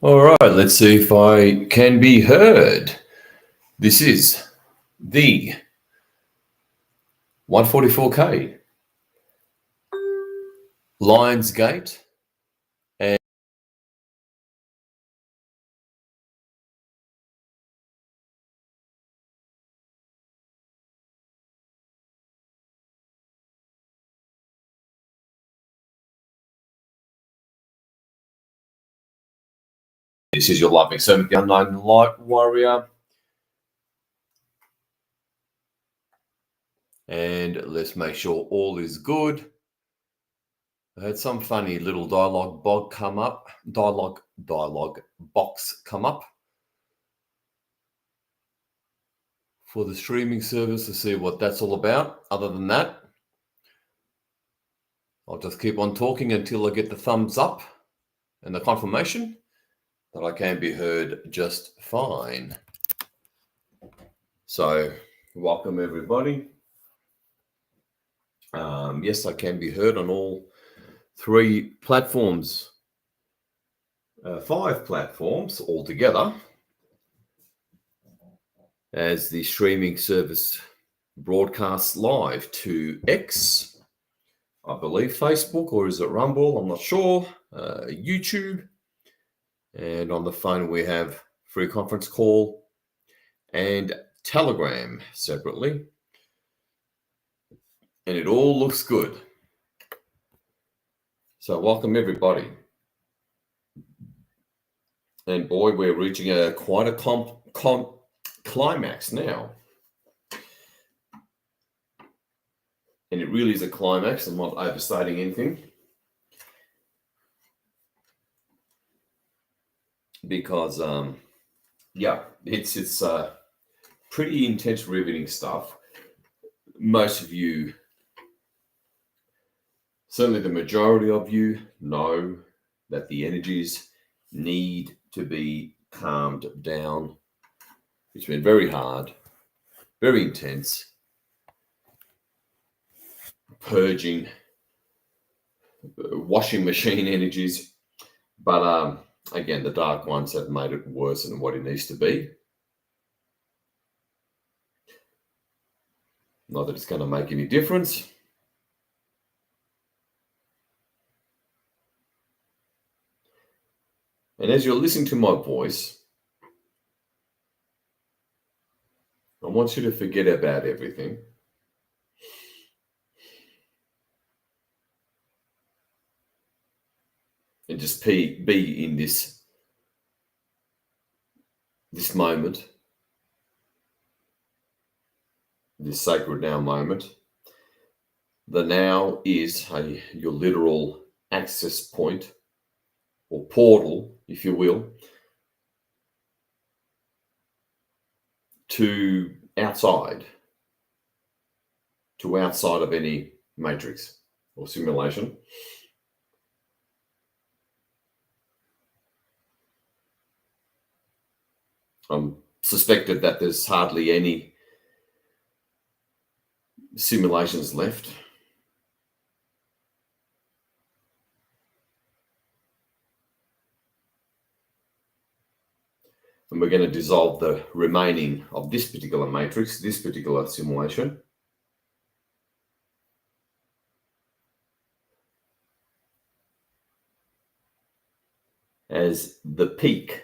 All right, let's see if I can be heard. This is the 144K Lionsgate and this is your loving servant, the unknown light warrior. And let's make sure all is good. I had some funny little dialogue box come up for the streaming service to see what that's all about. Other than that, I'll just keep on talking until I get the thumbs up and the confirmation that I can be heard just fine. So, welcome everybody. Yes, I can be heard on all three platforms, 5 platforms altogether, as the streaming service broadcasts live to X, I believe Facebook, or is it Rumble? I'm not sure. YouTube, and on the phone we have free conference call and Telegram separately, and it all looks good. So welcome everybody. And boy, we're reaching quite a climax now. And it really is a climax. I'm not overstating anything. Because, it's pretty intense, riveting stuff. Most of you, certainly the majority of you, know that the energies need to be calmed down. It's been very hard, very intense, purging, washing machine energies. But again, the dark ones have made it worse than what it needs to be. Not that it's going to make any difference. And as you're listening to my voice, I want you to forget about everything. And just be in this moment, this sacred now moment. The now is your literal access point or portal, if you will, to outside of any matrix or simulation. I'm suspected that there's hardly any simulations left. And we're going to dissolve the remaining of this particular matrix, this particular simulation. As the peak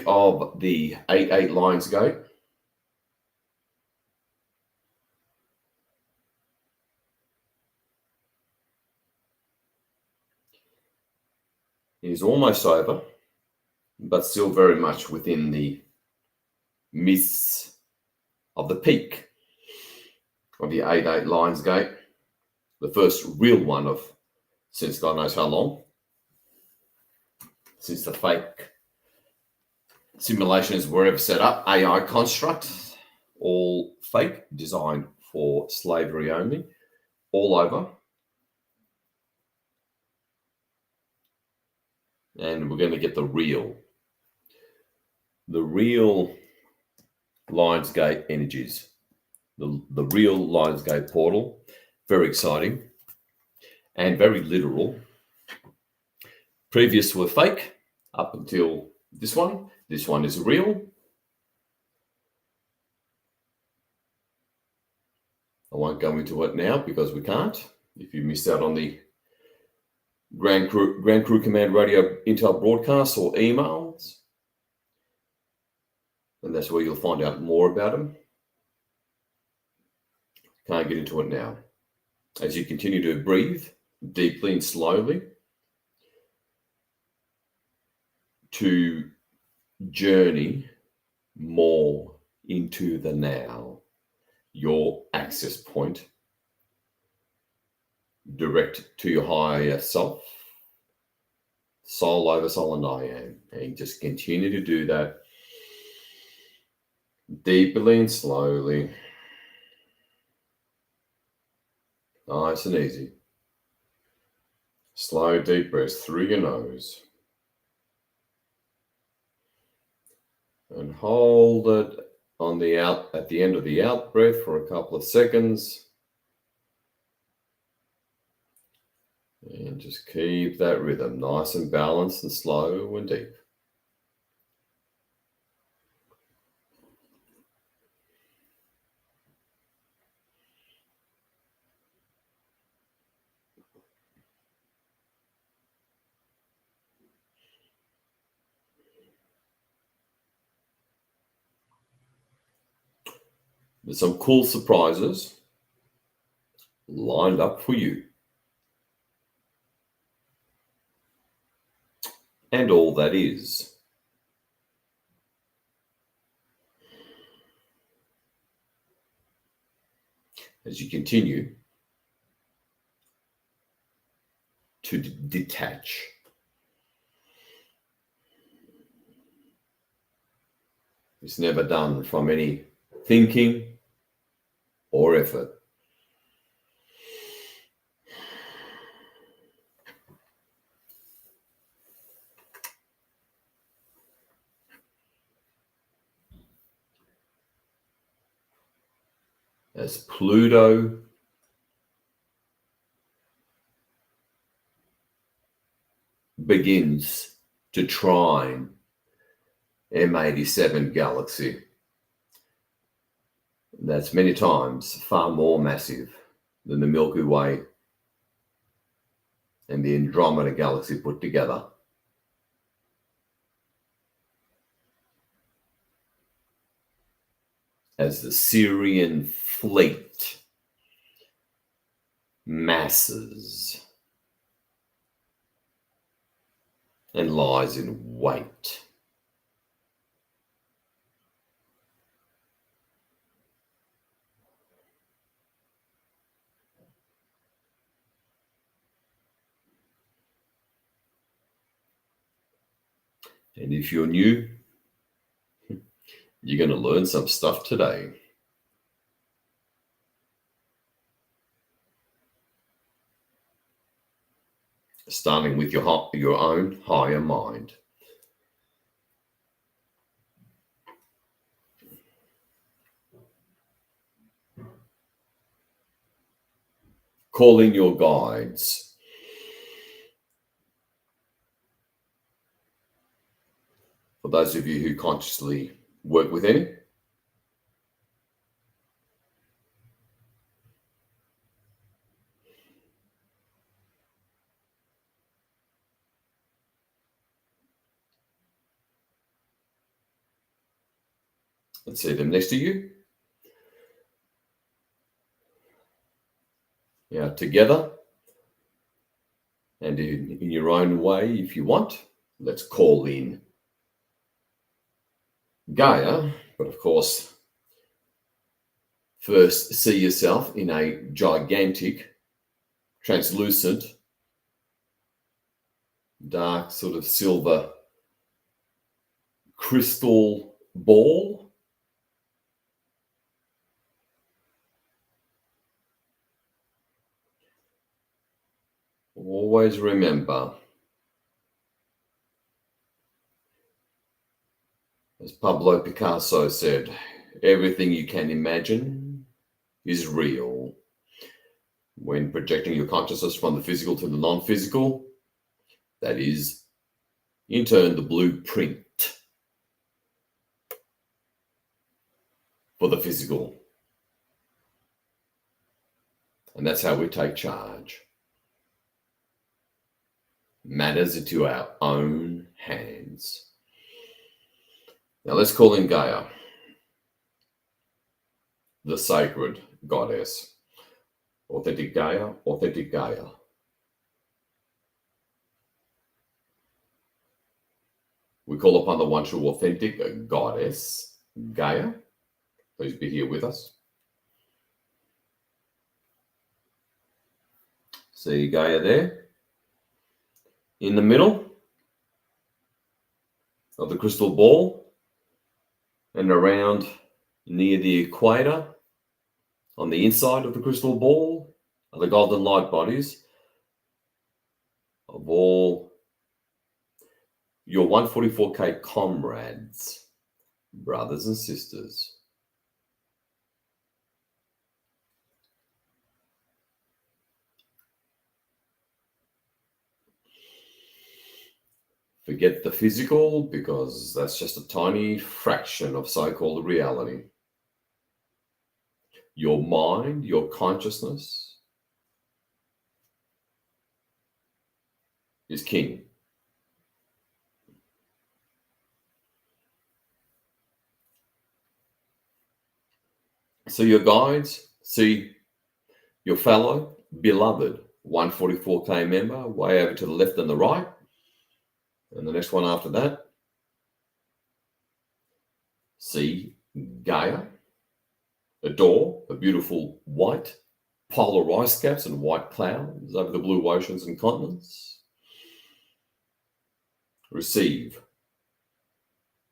of the 8-8 Lionsgate. Is almost over, but still very much within the mists of the peak of the 8-8 Lionsgate, the first real one of since God knows how long, since the fake simulations were ever set up, AI constructs, all fake, designed for slavery only, all over. And we're going to get the real Lionsgate energies, the real Lionsgate portal. Very exciting and very literal. Previous were fake up until this one. This one is real. I won't go into it now because we can't. If you missed out on the Grand Crew Command Radio Intel broadcasts or emails, and that's where you'll find out more about them. Can't get into it now. As you continue to breathe deeply and slowly to journey more into the now, your access point, direct to your higher self, soul over soul and I am. And just continue to do that deeply and slowly. Nice and easy. Slow, deep breaths through your nose. And hold it on the out at the end of the out breath for a couple of seconds. And just keep that rhythm nice and balanced and slow and deep. There's some cool surprises lined up for you. And all that is. As you continue to detach. It's never done from any thinking or effort. As Pluto begins to trine M87 galaxy, that's many times far more massive than the Milky Way and the Andromeda galaxy put together. As the Syrian fleet masses and lies in wait. And if you're new, you're going to learn some stuff today. Starting with your own higher mind. Calling your guides. For those of you who consciously work with any, and see them next to you. Yeah, together and in your own way if you want. Let's call in Gaia, but of course, first see yourself in a gigantic, translucent, dark sort of silver crystal ball. Always remember, as Pablo Picasso said, everything you can imagine is real. When projecting your consciousness from the physical to the non-physical, that is in turn the blueprint for the physical. And that's how we take charge. Matters into our own hands. Now let's call in Gaia, the sacred goddess. Authentic Gaia, authentic Gaia. We call upon the one true authentic goddess, Gaia. Please be here with us. See Gaia there? In the middle of the crystal ball and around near the equator on the inside of the crystal ball are the golden light bodies of all your 144K comrades, brothers and sisters. Forget the physical, because that's just a tiny fraction of so-called reality. Your mind, your consciousness is king. So your guides see your fellow beloved 144K member way over to the left and the right. And the next one after that, see Gaia, adore the beautiful white polar ice caps and white clouds over the blue oceans and continents. Receive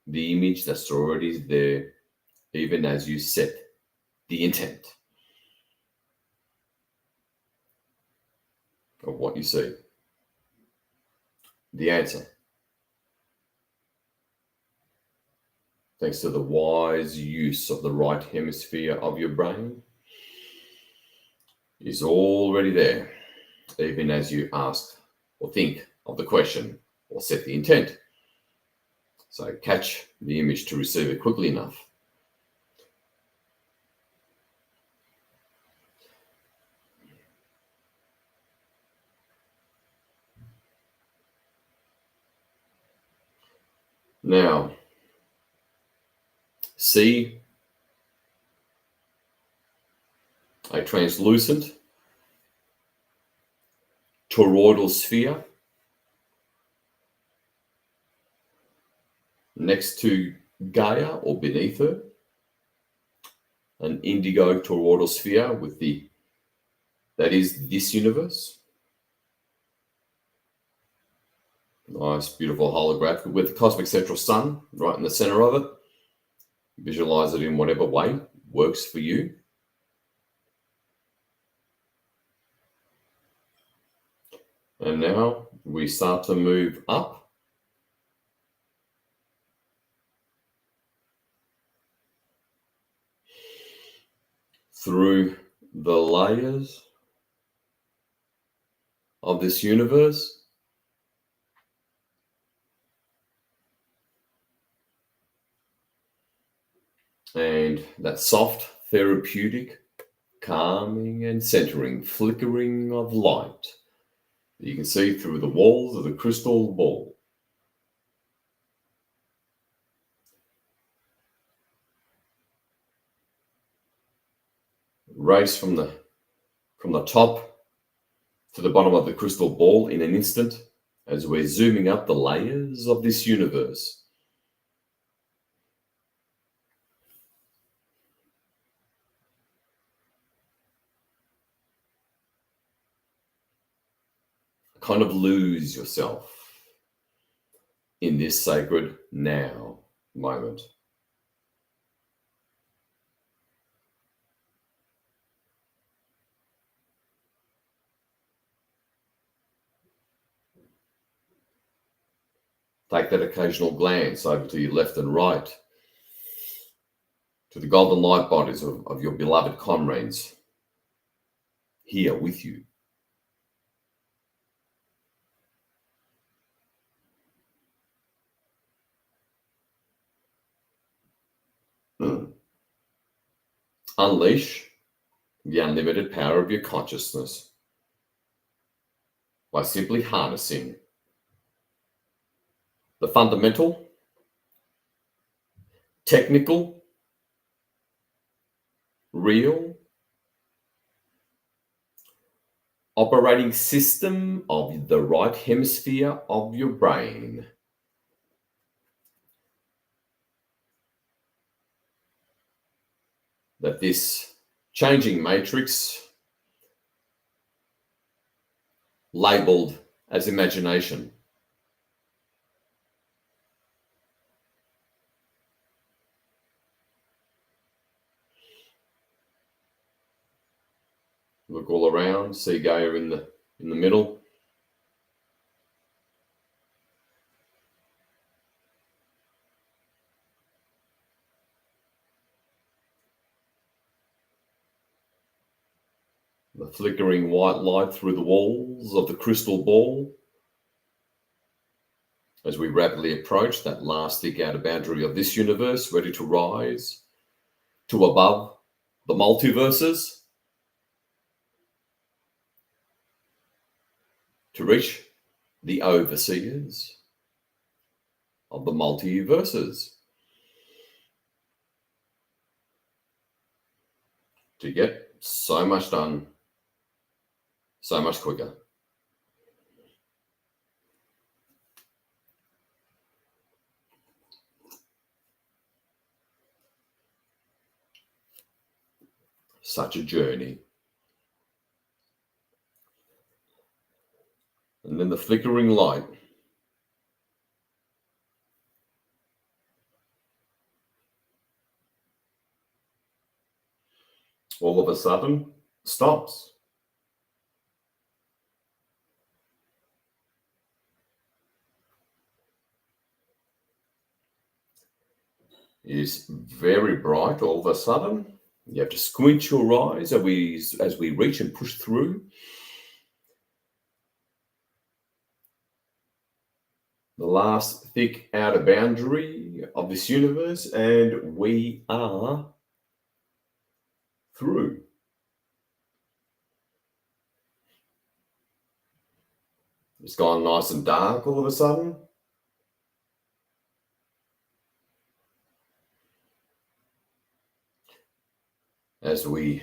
the image that's already there, even as you set the intent of what you see. The answer, thanks to the wise use of the right hemisphere of your brain, is already there, even as you ask or think of the question or set the intent. So catch the image to receive it quickly enough. Now, see a translucent toroidal sphere next to Gaia or beneath her, an indigo toroidal sphere with that is this universe. Nice, beautiful holograph with the cosmic central sun right in the center of it. Visualize it in whatever way works for you. And now we start to move up through the layers of this universe. And that soft, therapeutic, calming and centering flickering of light that you can see through the walls of the crystal ball. Race from the top to the bottom of the crystal ball in an instant as we're zooming up the layers of this universe. Kind of lose yourself in this sacred now moment. Take that occasional glance over to your left and right, to the golden light bodies of your beloved comrades here with you. unleash the unlimited power of your consciousness by simply harnessing the fundamental, technical, real, operating system of the right hemisphere of your brain. That this changing matrix, labeled as imagination, look all around, see Gaia in the middle. The flickering white light through the walls of the crystal ball as we rapidly approach that last thick outer boundary of this universe, ready to rise to above the multiverses, to reach the overseers of the multiverses, to get so much done so much quicker. Such a journey. And then the flickering light all of a sudden stops. It is very bright all of a sudden. You have to squint your eyes as we reach and push through the last thick outer boundary of this universe, and we are through. It's gone nice and dark all of a sudden. As you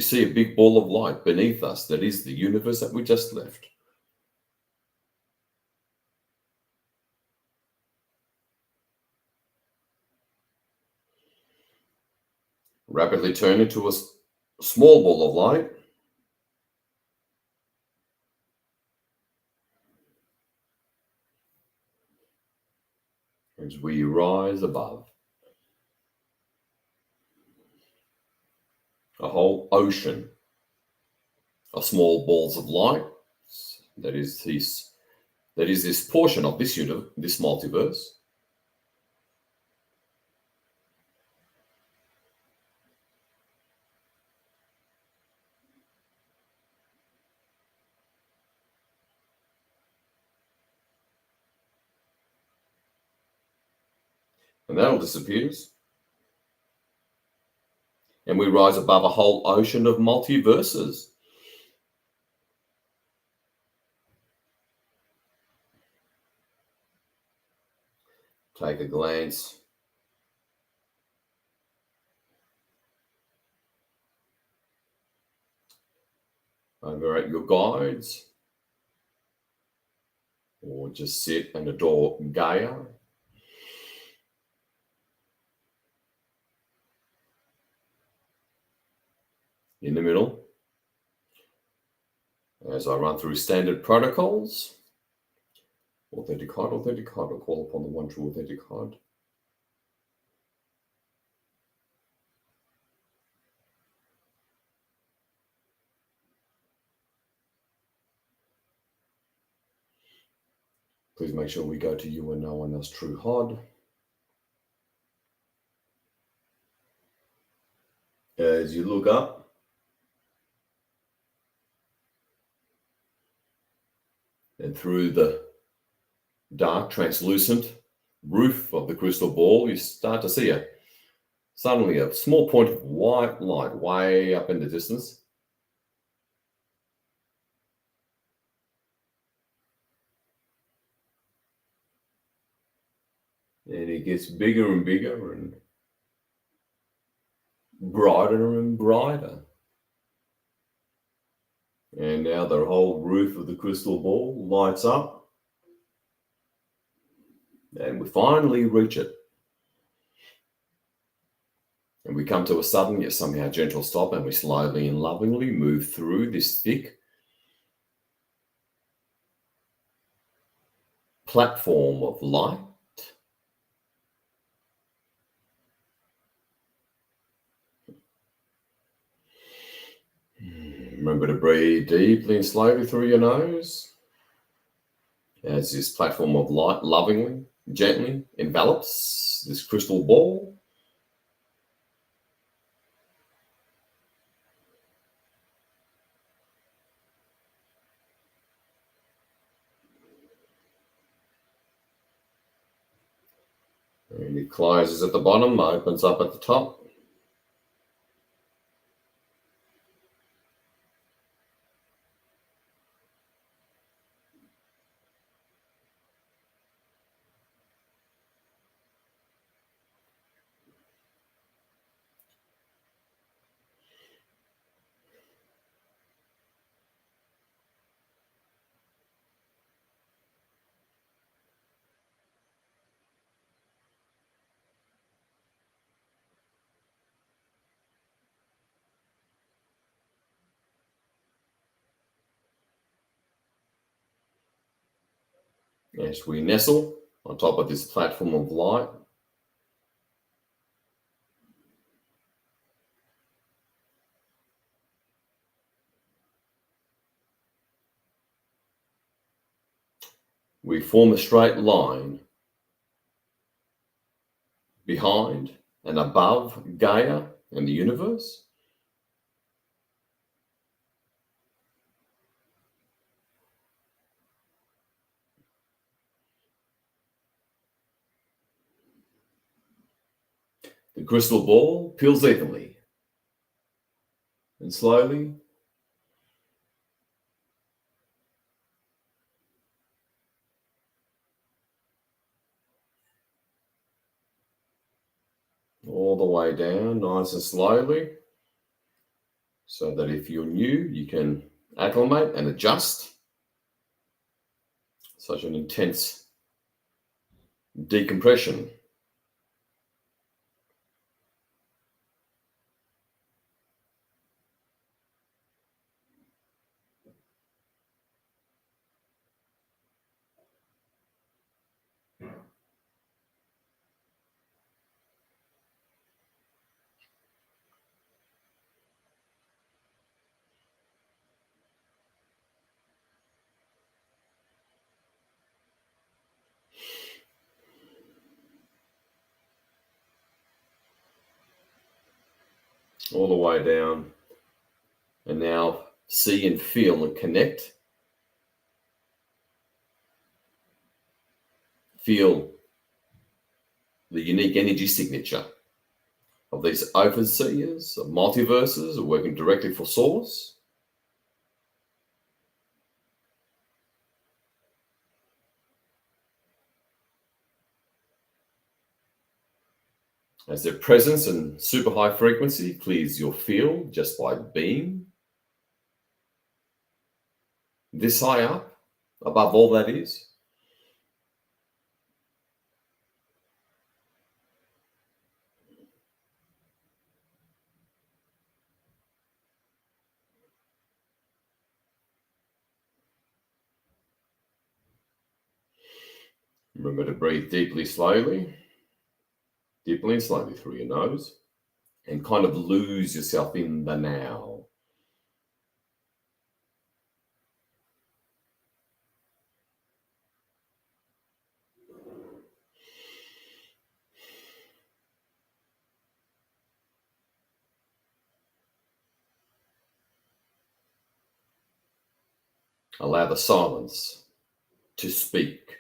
see a big ball of light beneath us, that is the universe that we just left. Rapidly turn into a small ball of light. As we rise above a whole ocean of small balls of light, that is this portion of this universe, this multiverse. And that all disappears. And we rise above a whole ocean of multiverses. Take a glance over at your guides, or just sit and adore Gaia. In the middle, as I run through standard protocols, authentic hide, or call upon the one true authentic hide. Please make sure we go to you and no one else true hide. As you look up, and through the dark, translucent roof of the crystal ball, you start to see a Suddenly, a small point of white light way up in the distance. And it gets bigger and bigger and brighter and brighter. And now the whole roof of the crystal ball lights up. And we finally reach it. And we come to a sudden yet somehow gentle stop, and we slowly and lovingly move through this thick platform of light. Remember to breathe deeply and slowly through your nose as this platform of light lovingly, gently envelops this crystal ball. And it closes at the bottom, opens up at the top. As we nestle on top of this platform of light, we form a straight line behind and above Gaia and the universe. The crystal ball peels evenly and slowly all the way down, nice and slowly, so that if you're new, you can acclimate and adjust. Such an intense decompression. All the way down. And now see and feel and connect. Feel the unique energy signature of these overseers, of multiverses, working directly for Source. As their presence and super high frequency clears your field just by being this high up, above all that is. Remember to breathe deeply and slowly through your nose, and kind of lose yourself in the now. Allow the silence to speak.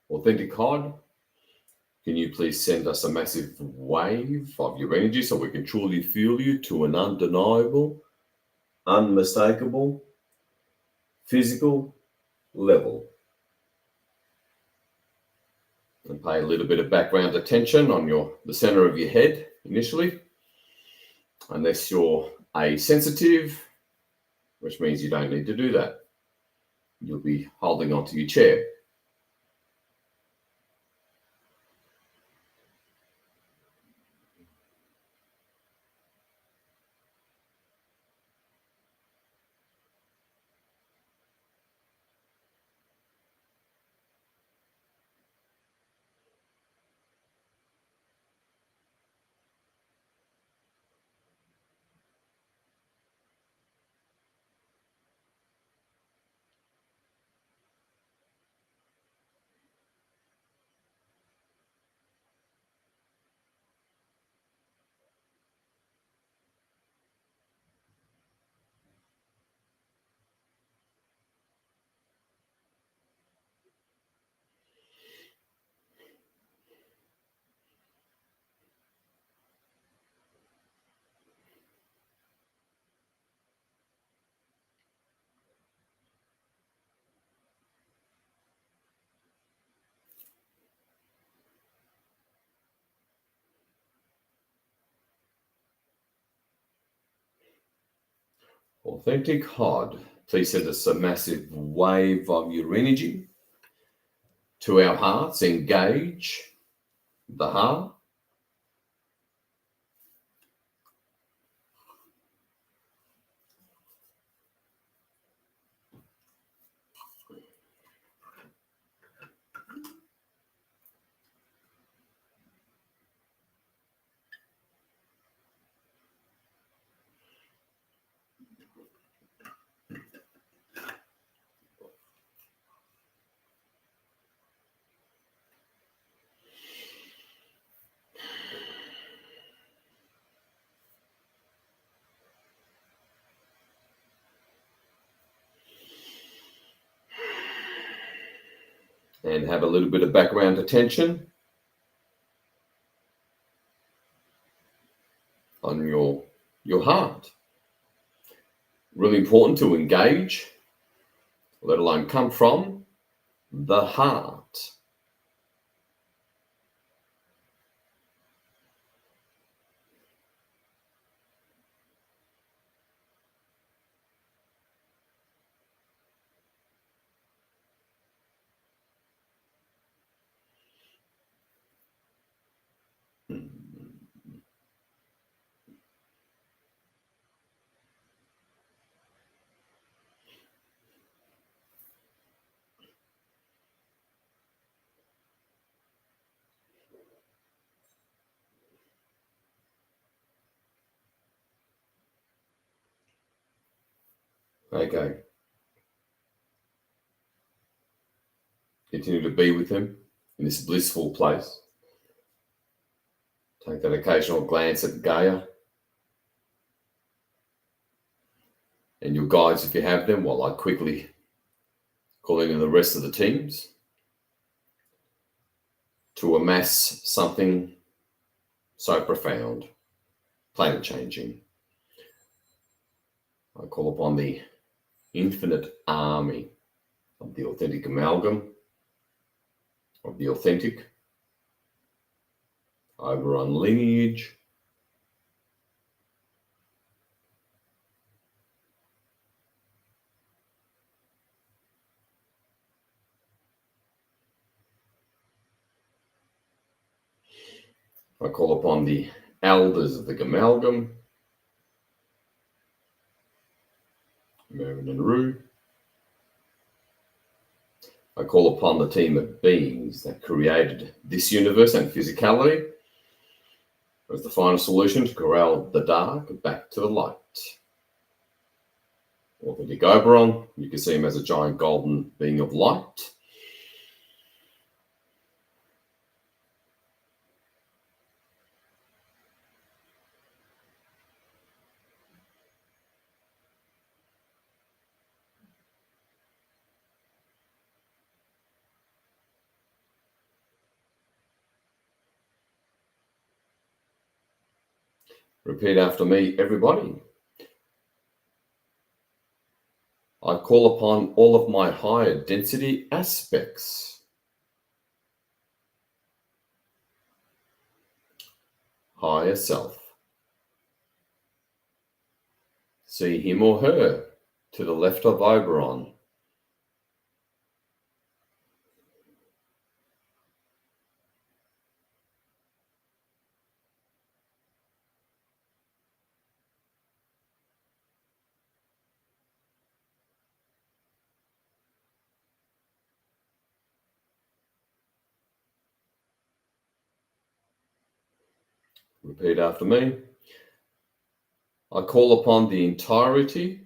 Authentic Hod, can you please send us a massive wave of your energy so we can truly feel you to an undeniable, unmistakable, physical level? And pay a little bit of background attention on the center of your head initially, unless you're a sensitive, which means you don't need to do that. You'll be holding onto your chair. Authentic Hod, please send us a massive wave of your energy to our hearts. Engage the heart. And have a little bit of background attention on your heart. Really important to engage, let alone come from, the heart. Okay. Continue to be with him in this blissful place. Take that occasional glance at Gaia and your guides if you have them, while I quickly call in the rest of the teams to amass something so profound, planet changing. I call upon the infinite army of the authentic amalgam, of the authentic, over on lineage, I call upon the elders of the amalgam, Mervyn and Rue. I call upon the team of beings that created this universe and physicality as the final solution to corral the dark back to the light. Authentic Oberon, you can see him as a giant golden being of light. Repeat after me, everybody. I call upon all of my higher density aspects, higher self. See him or her to the left of Oberon. Repeat after me. I call upon the entirety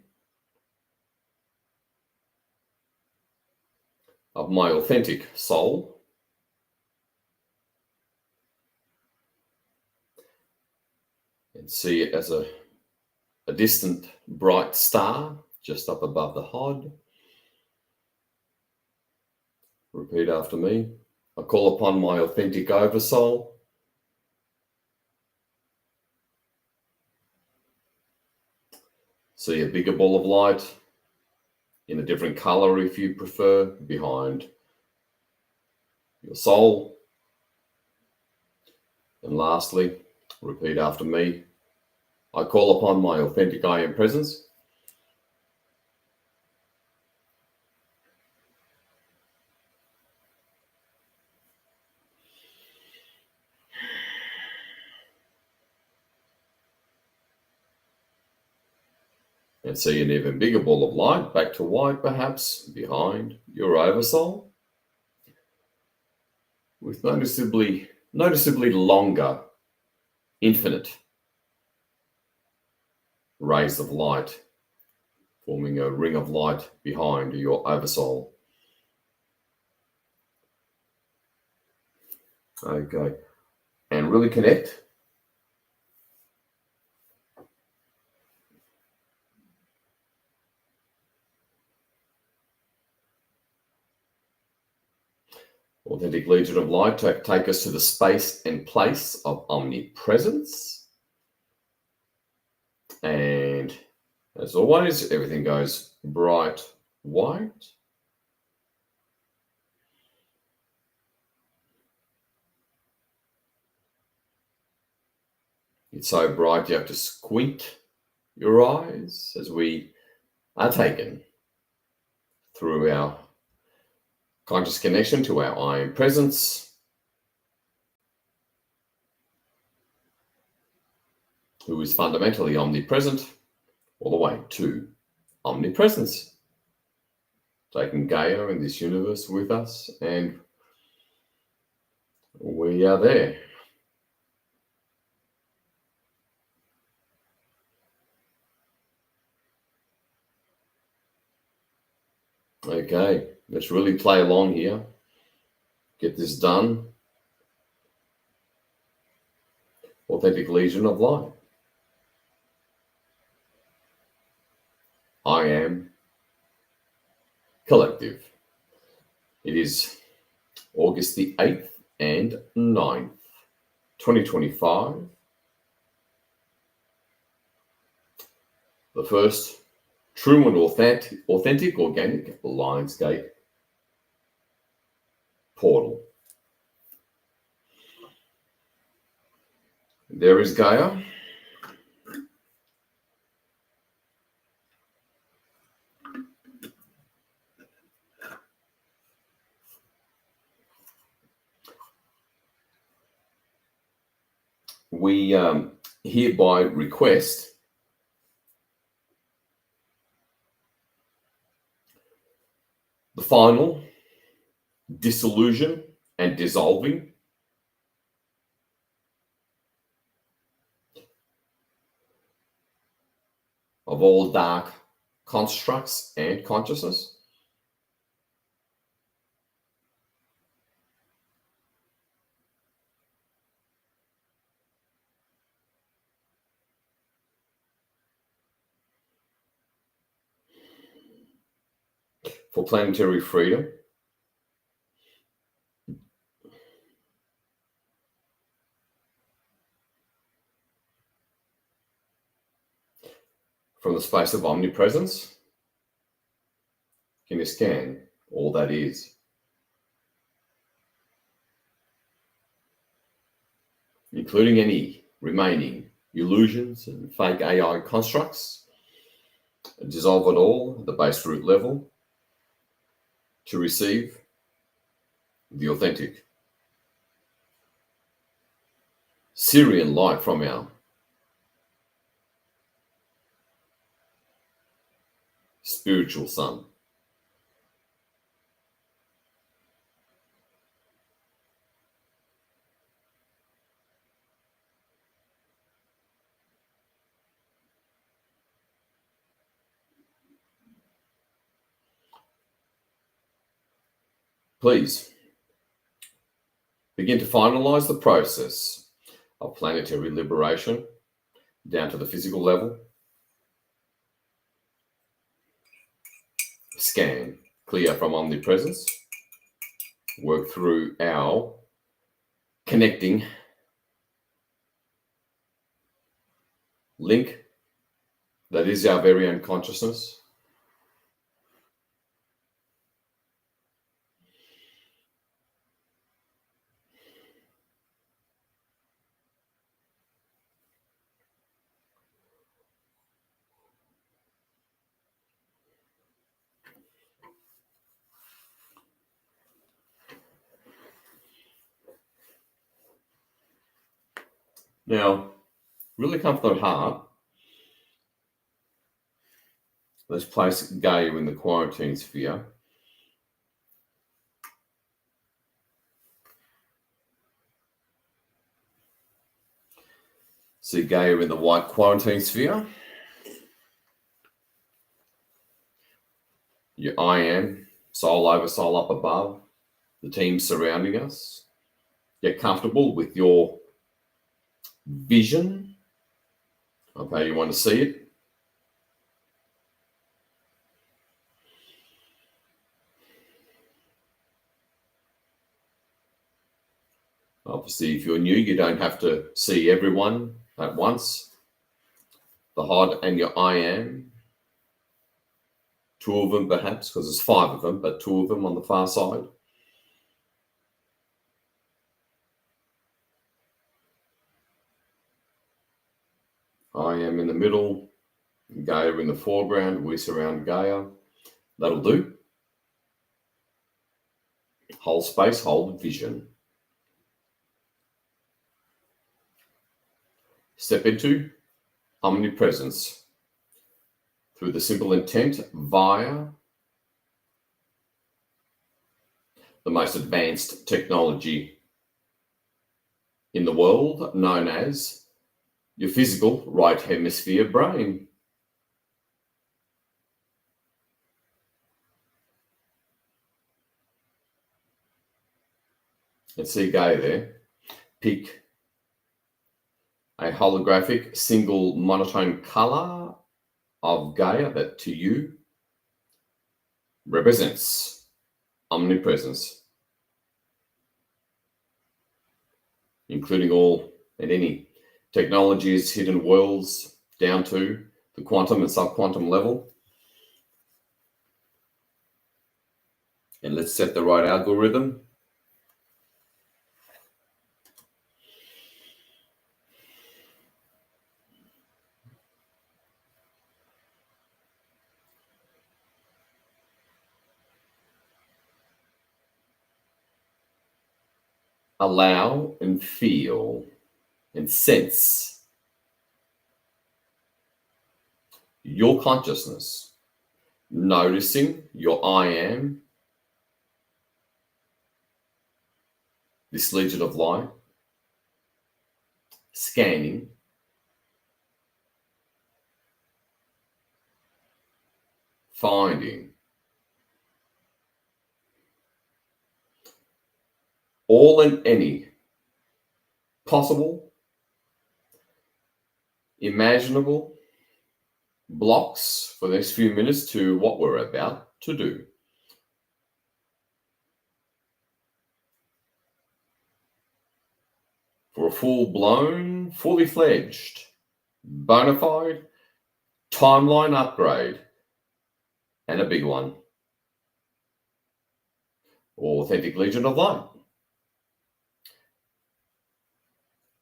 of my authentic soul and see it as a distant bright star just up above the hod. Repeat after me. I call upon my authentic oversoul see a bigger ball of light in a different color if you prefer behind your soul. And lastly, repeat after me. I call upon my authentic I am presence and see an even bigger ball of light back to white perhaps behind your oversoul with noticeably longer infinite rays of light forming a ring of light behind your oversoul. Okay, and really connect. Authentic Legion of Light, take us to the space and place of omnipresence. And as always, everything goes bright white. It's so bright you have to squint your eyes as we are taken through our conscious connection to our I am presence, who is fundamentally omnipresent, all the way to omnipresence, taking Gaia in this universe with us, and we are there. Okay, let's really play along here. Get this done. Authentic Legion of Light. I am collective. It is August the 8th and 9th, 2025. The first true and authentic organic Lionsgate portal. There is Gaia. We hereby request the final dissolution and dissolving of all dark constructs and consciousness. For planetary freedom. from the space of omnipresence, can you scan all that is, including any remaining illusions and fake AI constructs, and dissolve it all at the base root level to receive the authentic Syrian light from our spiritual sun. Please begin to finalize the process of planetary liberation down to the physical level. Scan, clear from omnipresence, work through our connecting link that is our very own consciousness. Now, really comfort heart. Let's place Gaia in the quarantine sphere. See Gaia in the white quarantine sphere. Your I am, soul over, soul up above, the team surrounding us. Get comfortable with your vision of how you want to see it. Obviously, if you're new, you don't have to see everyone at once. The heart and your I am. Two of them perhaps, because there's five of them, but two of them on the far side. I am in the middle, Gaia in the foreground, we surround Gaia. That'll do. Hold space, hold vision. Step into omnipresence through the simple intent via the most advanced technology in the world, known as your physical right hemisphere brain. Let's see Gaia there. Pick a holographic single monotone color of Gaia that to you represents omnipresence, including all and any technologies, hidden worlds, down to the quantum and subquantum level. And let's set the right algorithm. Allow and feel and sense your consciousness, noticing your I am, this legion of light, scanning, finding all and any possible, imaginable blocks for the next few minutes to what we're about to do. For a full-blown, fully fledged, bona fide, timeline upgrade, and a big one. Authentic Legion of Light.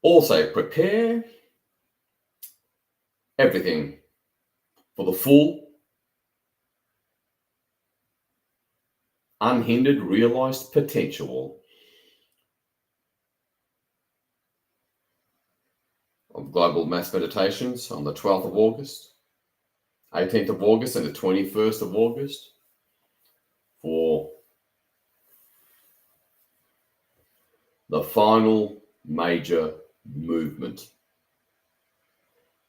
Also, prepare everything for the full, unhindered, realized potential of global mass meditations on the 12th of August, 18th of August, and the 21st of August for the final major movement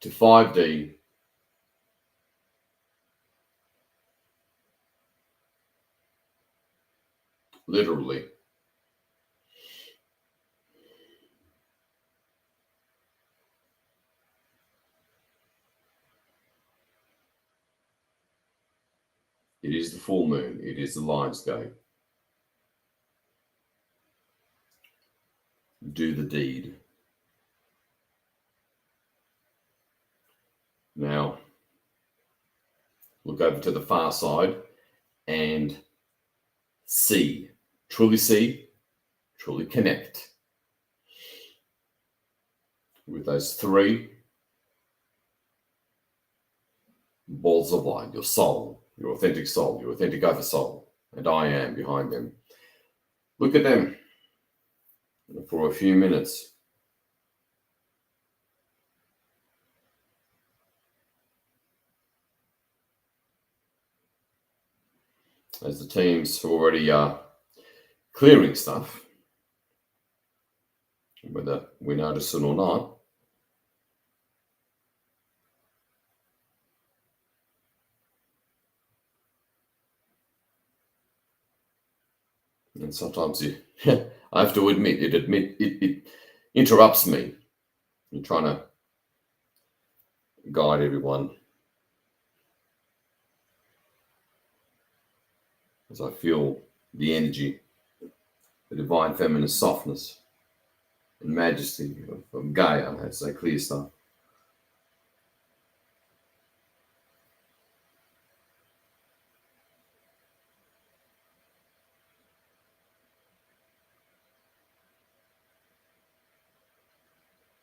to 5D, literally. It is the full moon. It is the Lion's Gate. Do the deed. Now, look over to the far side and see, truly connect with those three balls of light, your soul, your authentic oversoul, and I am behind them. Look at them for a few minutes. As the team's already clearing stuff, whether we notice it or not. And sometimes I have to admit, it interrupts me in trying to guide everyone. As I feel the energy, the divine feminine softness and majesty of Gaia as they clear stuff.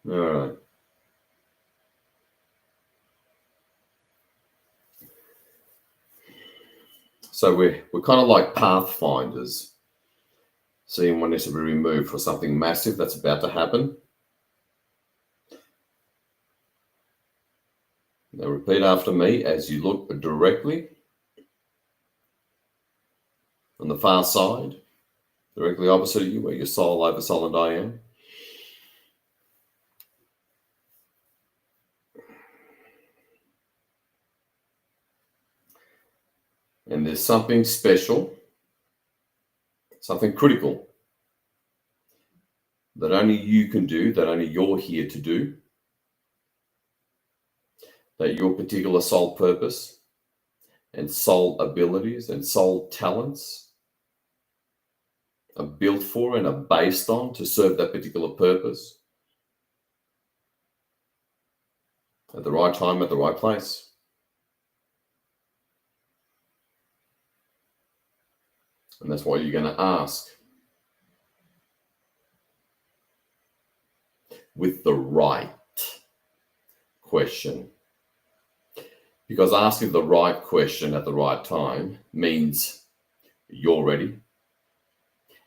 All right. So we're kind of like pathfinders, seeing what needs to be removed for something massive that's about to happen. Now repeat after me as you look directly on the far side, directly opposite of you, where your soul, oversoul, and I am. And there's something special, something critical that only you can do, that only you're here to do, that your particular soul purpose and soul abilities and soul talents are built for and are based on to serve that particular purpose at the right time, at the right place. And that's why you're going to ask with the right question. Because asking the right question at the right time means you're ready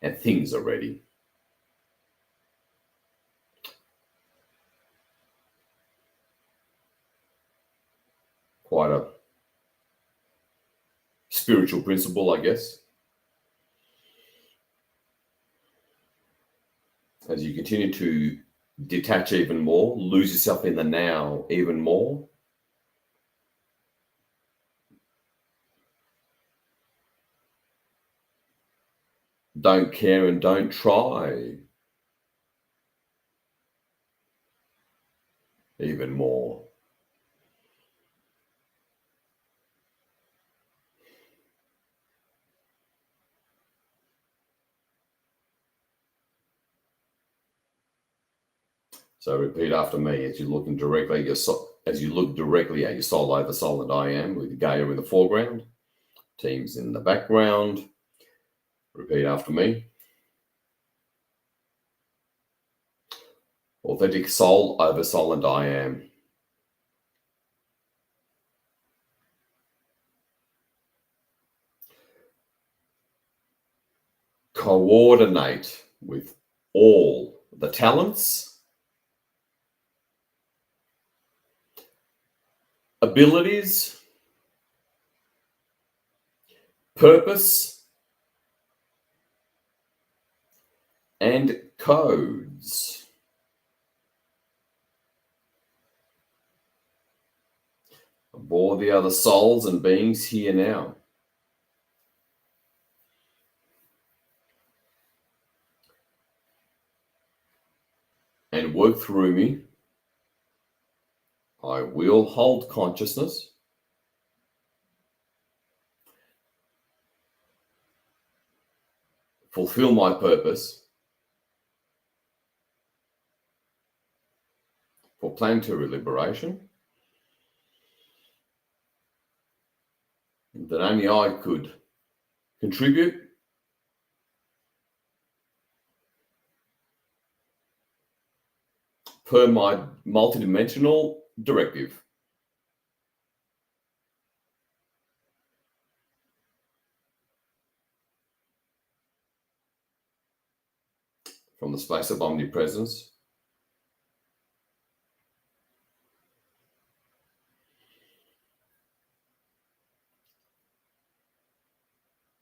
and things are ready. Quite a spiritual principle, I guess. As you continue to detach even more, lose yourself in the now even more, don't care and don't try even more. So repeat after me as you're looking directly at your soul. as you look directly at your soul over soul and I am, with Gaia in the foreground, teams in the background. Repeat after me. Authentic soul over soul and I am. Coordinate with all the talents, abilities, purpose, and codes of all the other souls and beings here now. And work through me. I will hold consciousness. Fulfill my purpose for planetary liberation that only I could contribute per my multidimensional directive. From the space of omnipresence,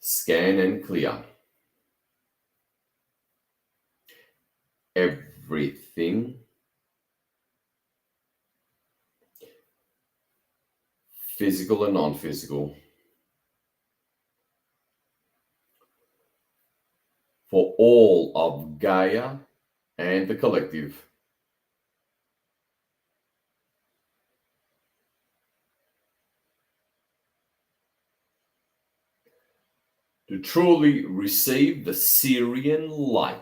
scan and clear everything physical and non-physical for all of Gaia and the collective. To truly receive the Syrian light.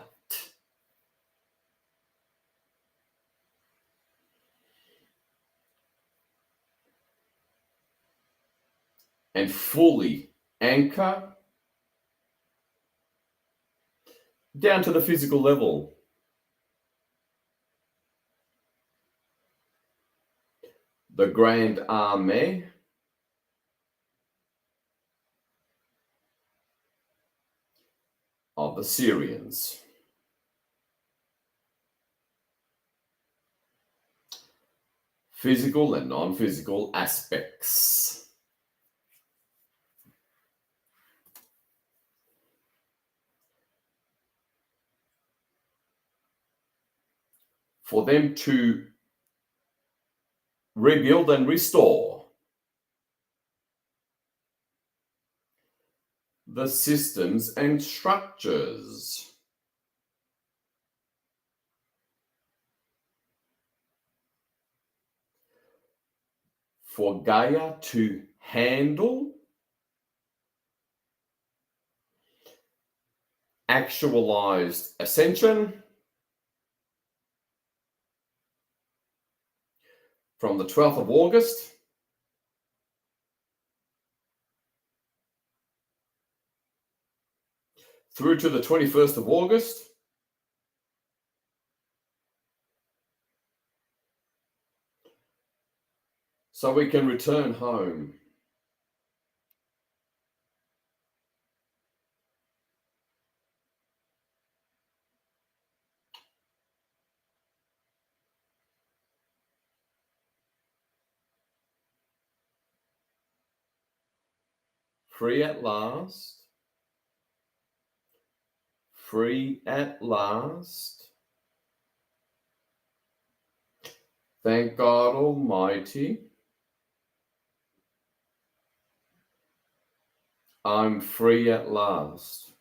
And fully anchor down to the physical level. The Grand Army of the Syrians. Physical and non-physical aspects. For them to rebuild and restore the systems and structures for Gaia to handle, actualized ascension from the 12th of August through to the 21st of August, so we can return home. Free at last. Free at last. Thank God Almighty. I'm free at last.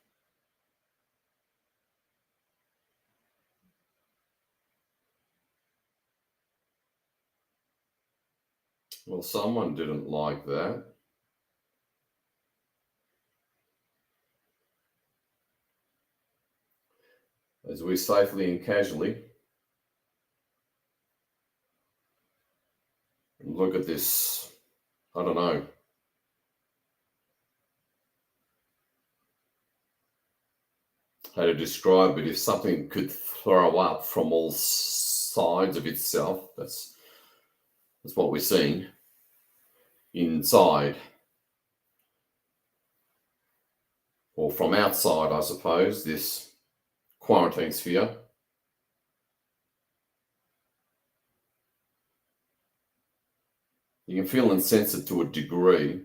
Well, someone didn't like that. As we safely and casually look at this, I don't know, how to describe it. If something could throw up from all sides of itself, that's what we're seeing inside, or from outside, I suppose, this quarantine sphere. You can feel and sense it to a degree.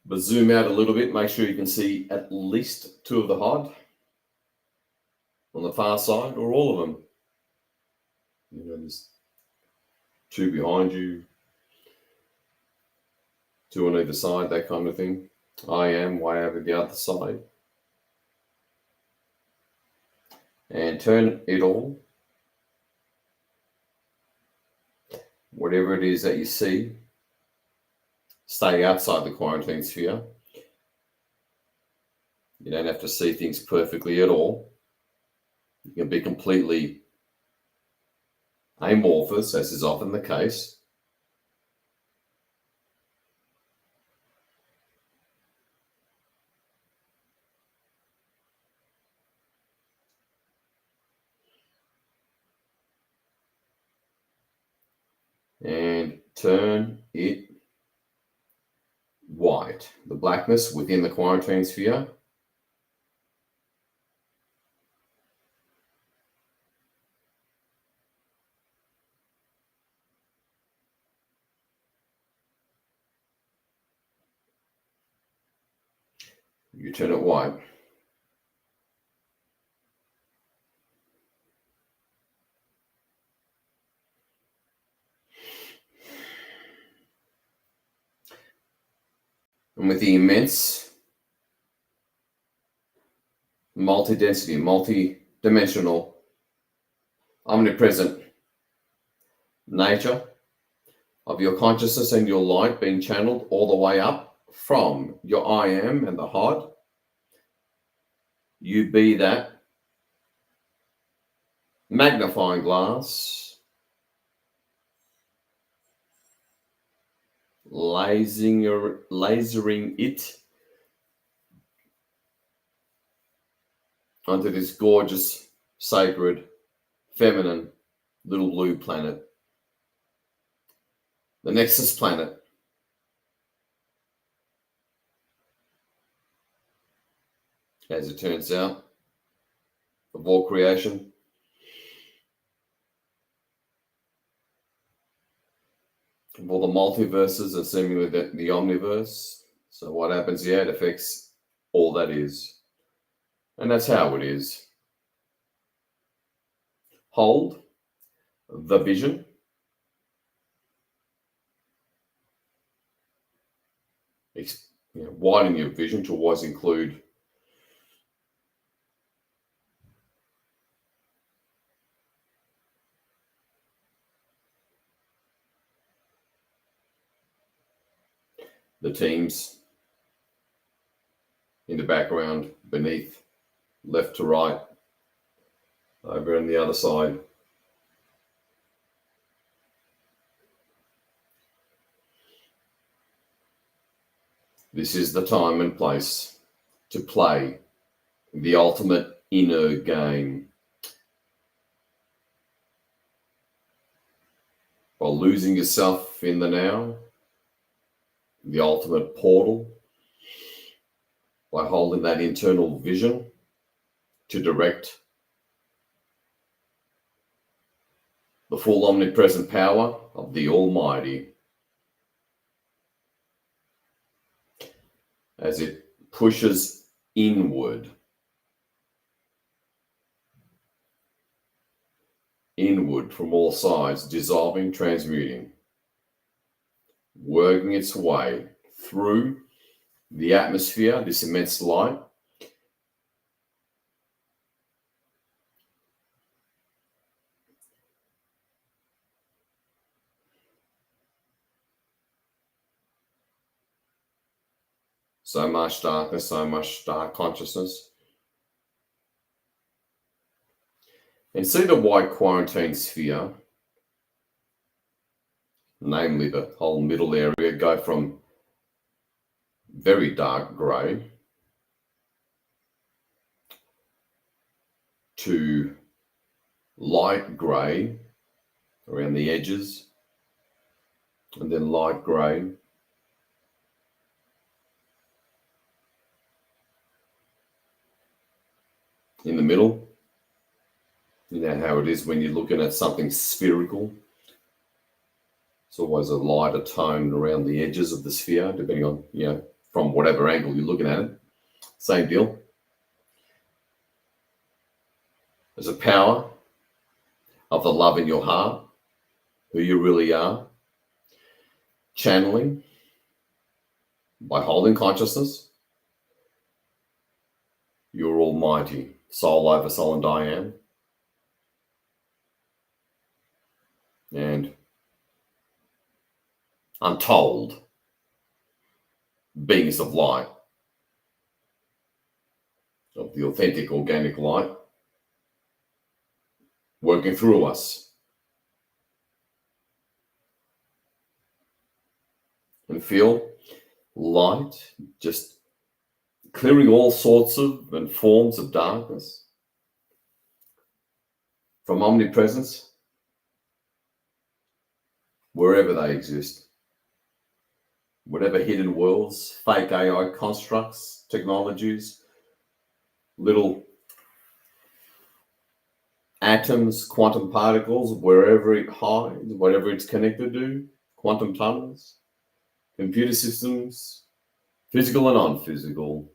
But zoom out a little bit, make sure you can see at least two of the HUD on the far side, or all of them. You know, there's two behind you, two on either side, that kind of thing. I am way over the other side. And turn it all, whatever it is that you see, stay outside the quarantine sphere. You don't have to see things perfectly at all. You can be completely amorphous, as is often the case. And turn it white, the blackness within the quarantine sphere. You turn it white. And with the immense multi-density, multi-dimensional, omnipresent nature of your consciousness and your light being channeled all the way up from your I am and the HUD, you be that magnifying glass, lasering it onto this gorgeous, sacred, feminine little blue planet, the Nexus planet. As it turns out, of all creation, of all the multiverses and seemingly the omniverse. So what happens here, it affects all that is. And that's how it is. Hold the vision. Widen your vision to always include the teams in the background, beneath, left to right, over on the other side. This is the time and place to play the ultimate inner game. While losing yourself in the now, the ultimate portal, by holding that internal vision to direct the full omnipresent power of the Almighty as it pushes inward from all sides, dissolving, transmuting, working its way through the atmosphere, this immense light, so much darkness, so much dark consciousness, And see the white quarantine sphere, namely the whole middle area, go from very dark grey to light grey around the edges, and then light grey in the middle. You know how it is when you're looking at something spherical. It's always a lighter tone around the edges of the sphere, depending on, from whatever angle you're looking at it. Same deal. There's a power of the love in your heart, who you really are, channeling by holding consciousness. You're almighty, soul over soul and Diane. And untold beings of light, of the authentic organic light, working through us. And feel light just clearing all sorts of and forms of darkness from omnipresence, wherever they exist. Whatever hidden worlds, fake AI constructs, technologies, little atoms, quantum particles, wherever it hides, whatever it's connected to, quantum tunnels, computer systems, physical and non-physical.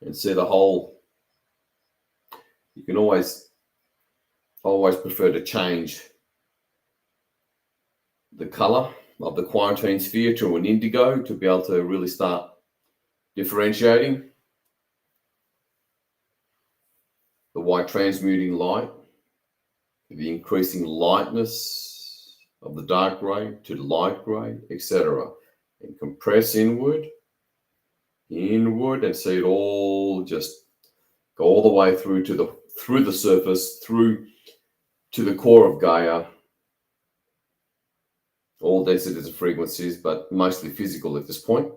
And see the whole, you can always prefer to change the color of the quarantine sphere to an indigo to be able to really start differentiating the white transmuting light, the increasing lightness of the dark gray to light gray, etc. And compress inward, and see it all just go all the way through to the surface, through to the core of Gaia. All densities and frequencies, but mostly physical at this point.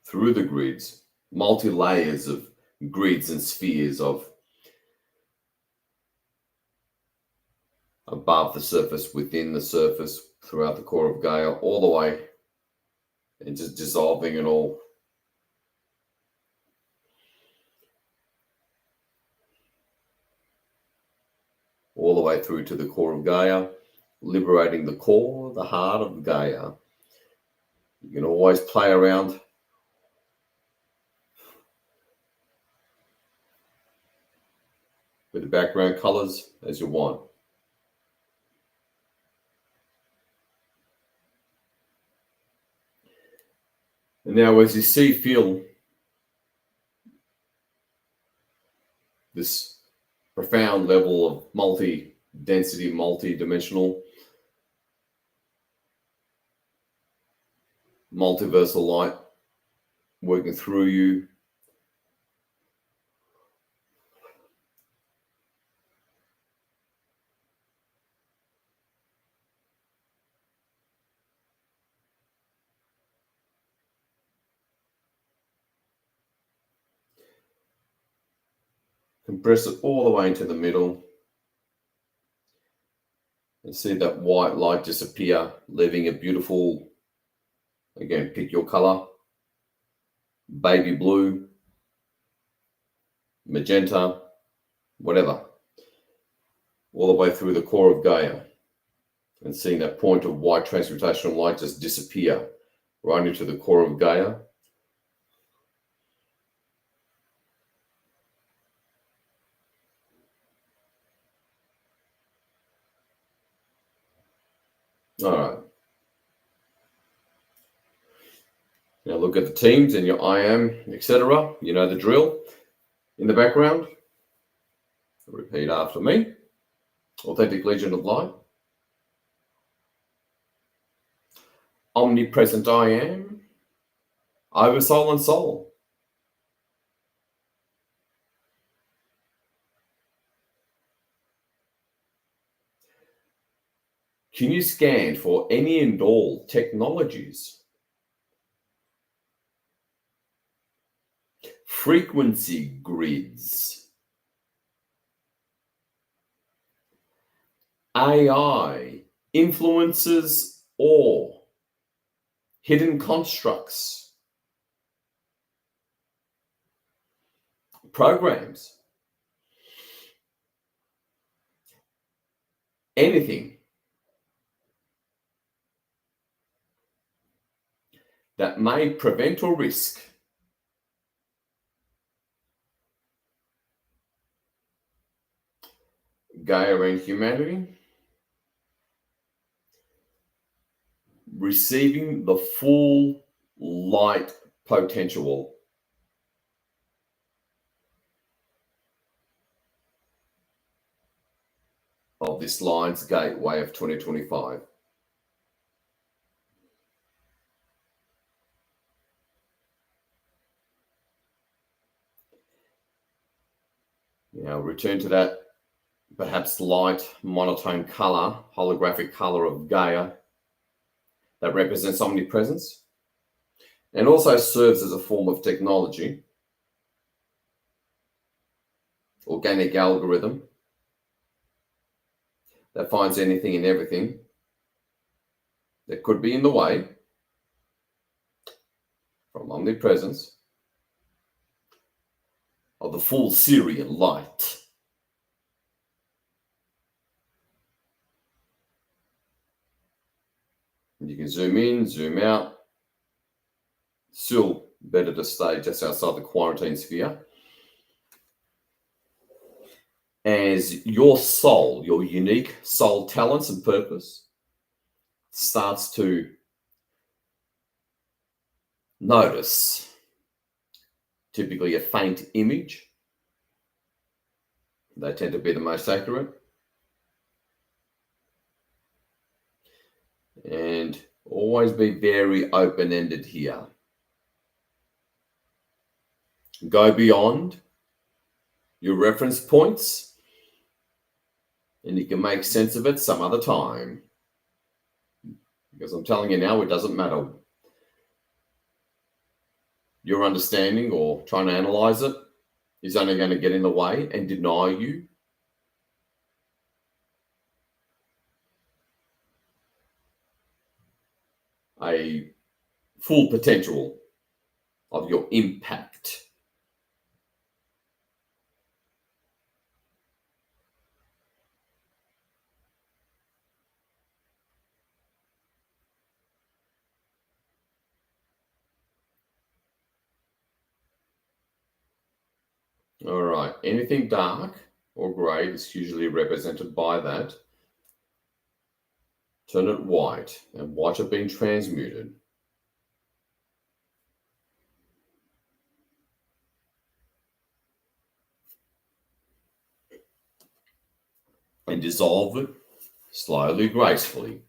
Through the grids, multi-layers of grids and spheres of above the surface, within the surface, throughout the core of Gaia, all the way, and just dissolving it all. All the way through to the core of Gaia, liberating the core, the heart of Gaia. You can always play around with the background colors as you want. And now as you feel this profound level of multi-density, multi-dimensional, multiversal light working through you. Compress it all the way into the middle and see that white light disappear, leaving a beautiful, again, pick your color, baby blue, magenta, whatever, all the way through the core of Gaia, and seeing that point of white transmutational light just disappear right into the core of Gaia. All right. Now look at the teams and your I am, etc. You know the drill. in the background. Repeat after me. Authentic Legion of Light. Omnipresent I am. Over soul and soul. Can you scan for any and all technologies, frequency grids, AI, influences, or hidden constructs, programs, anything that may prevent or risk Gaia and humanity receiving the full light potential of this Lions Gateway of 2025. Now return to that perhaps light monotone color, holographic color of Gaia that represents omnipresence and also serves as a form of technology, organic algorithm that finds anything and everything that could be in the way from omnipresence of the full Syrian light. You can zoom in, zoom out. Still better to stay just outside the quarantine sphere. As your soul, your unique soul talents and purpose starts to notice typically a faint image. They tend to be the most accurate. And always be very open-ended here. Go beyond your reference points and you can make sense of it some other time. Because I'm telling you now, it doesn't matter. Your understanding or trying to analyze it is only going to get in the way and deny you a full potential of your impact. All right, anything dark or grey is usually represented by that. Turn it white and watch it being transmuted. And dissolve it slowly, gracefully.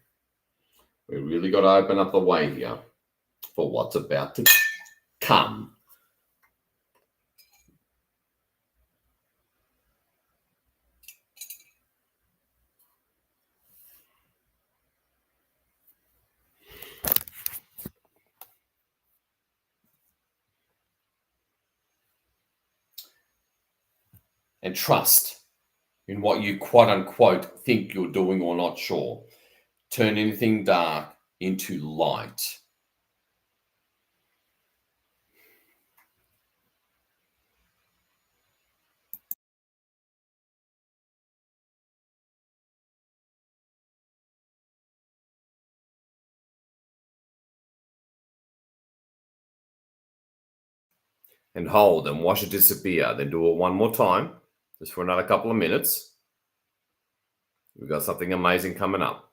We really got to open up the way here for what's about to come. And trust in what you quote unquote think you're doing or not sure. Turn anything dark into light. And hold and watch it disappear. Then do it one more time, just for another couple of minutes. We've got something amazing coming up.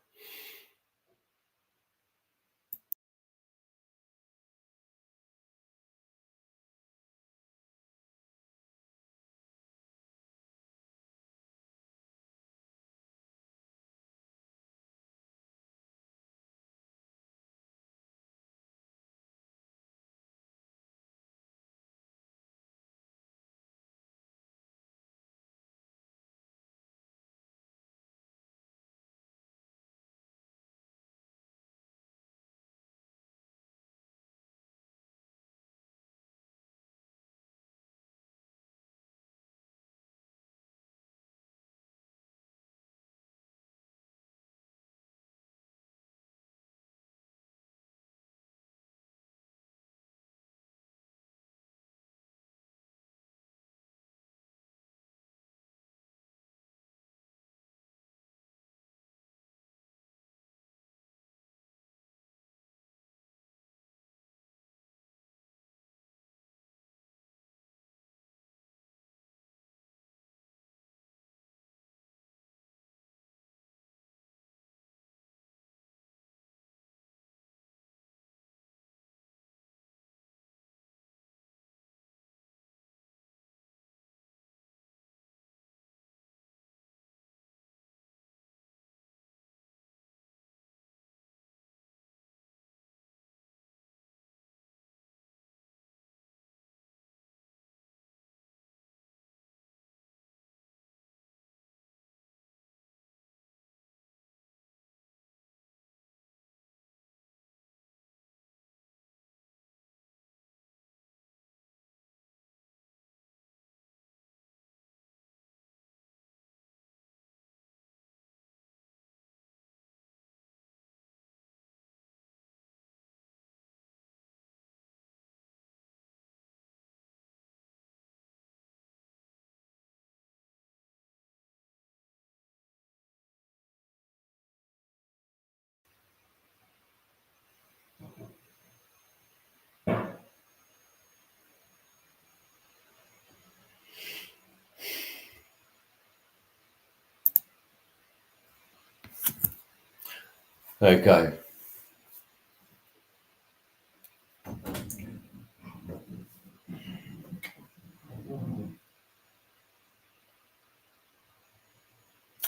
Okay.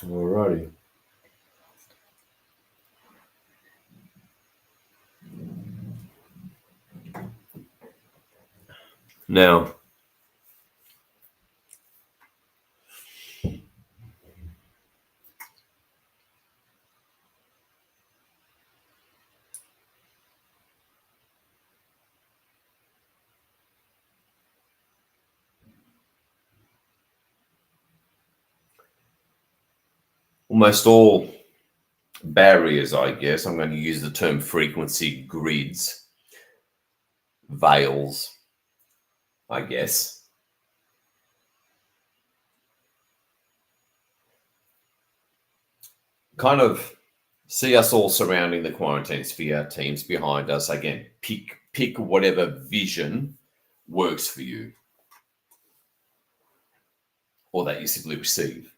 Alrighty. Now, almost all barriers, I guess, I'm going to use the term frequency grids, veils, I guess, kind of see us all surrounding the quarantine sphere, teams behind us. Again, pick whatever vision works for you or that you simply receive.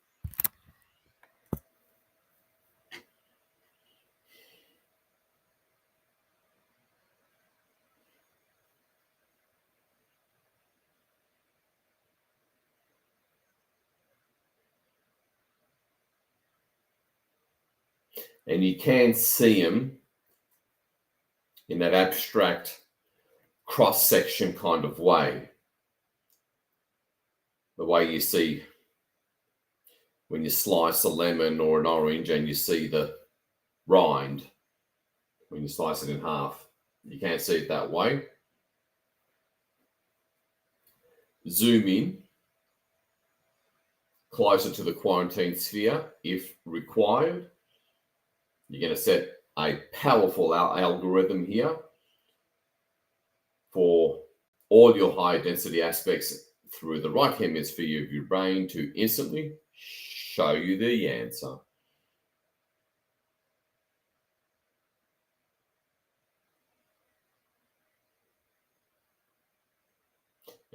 And you can see them in that abstract cross-section kind of way. The way you see when you slice a lemon or an orange and you see the rind when you slice it in half. You can't see it that way. Zoom in closer to the quarantine sphere if required. You're going to set a powerful algorithm here for all your high density aspects through the right hemisphere of your brain to instantly show you the answer.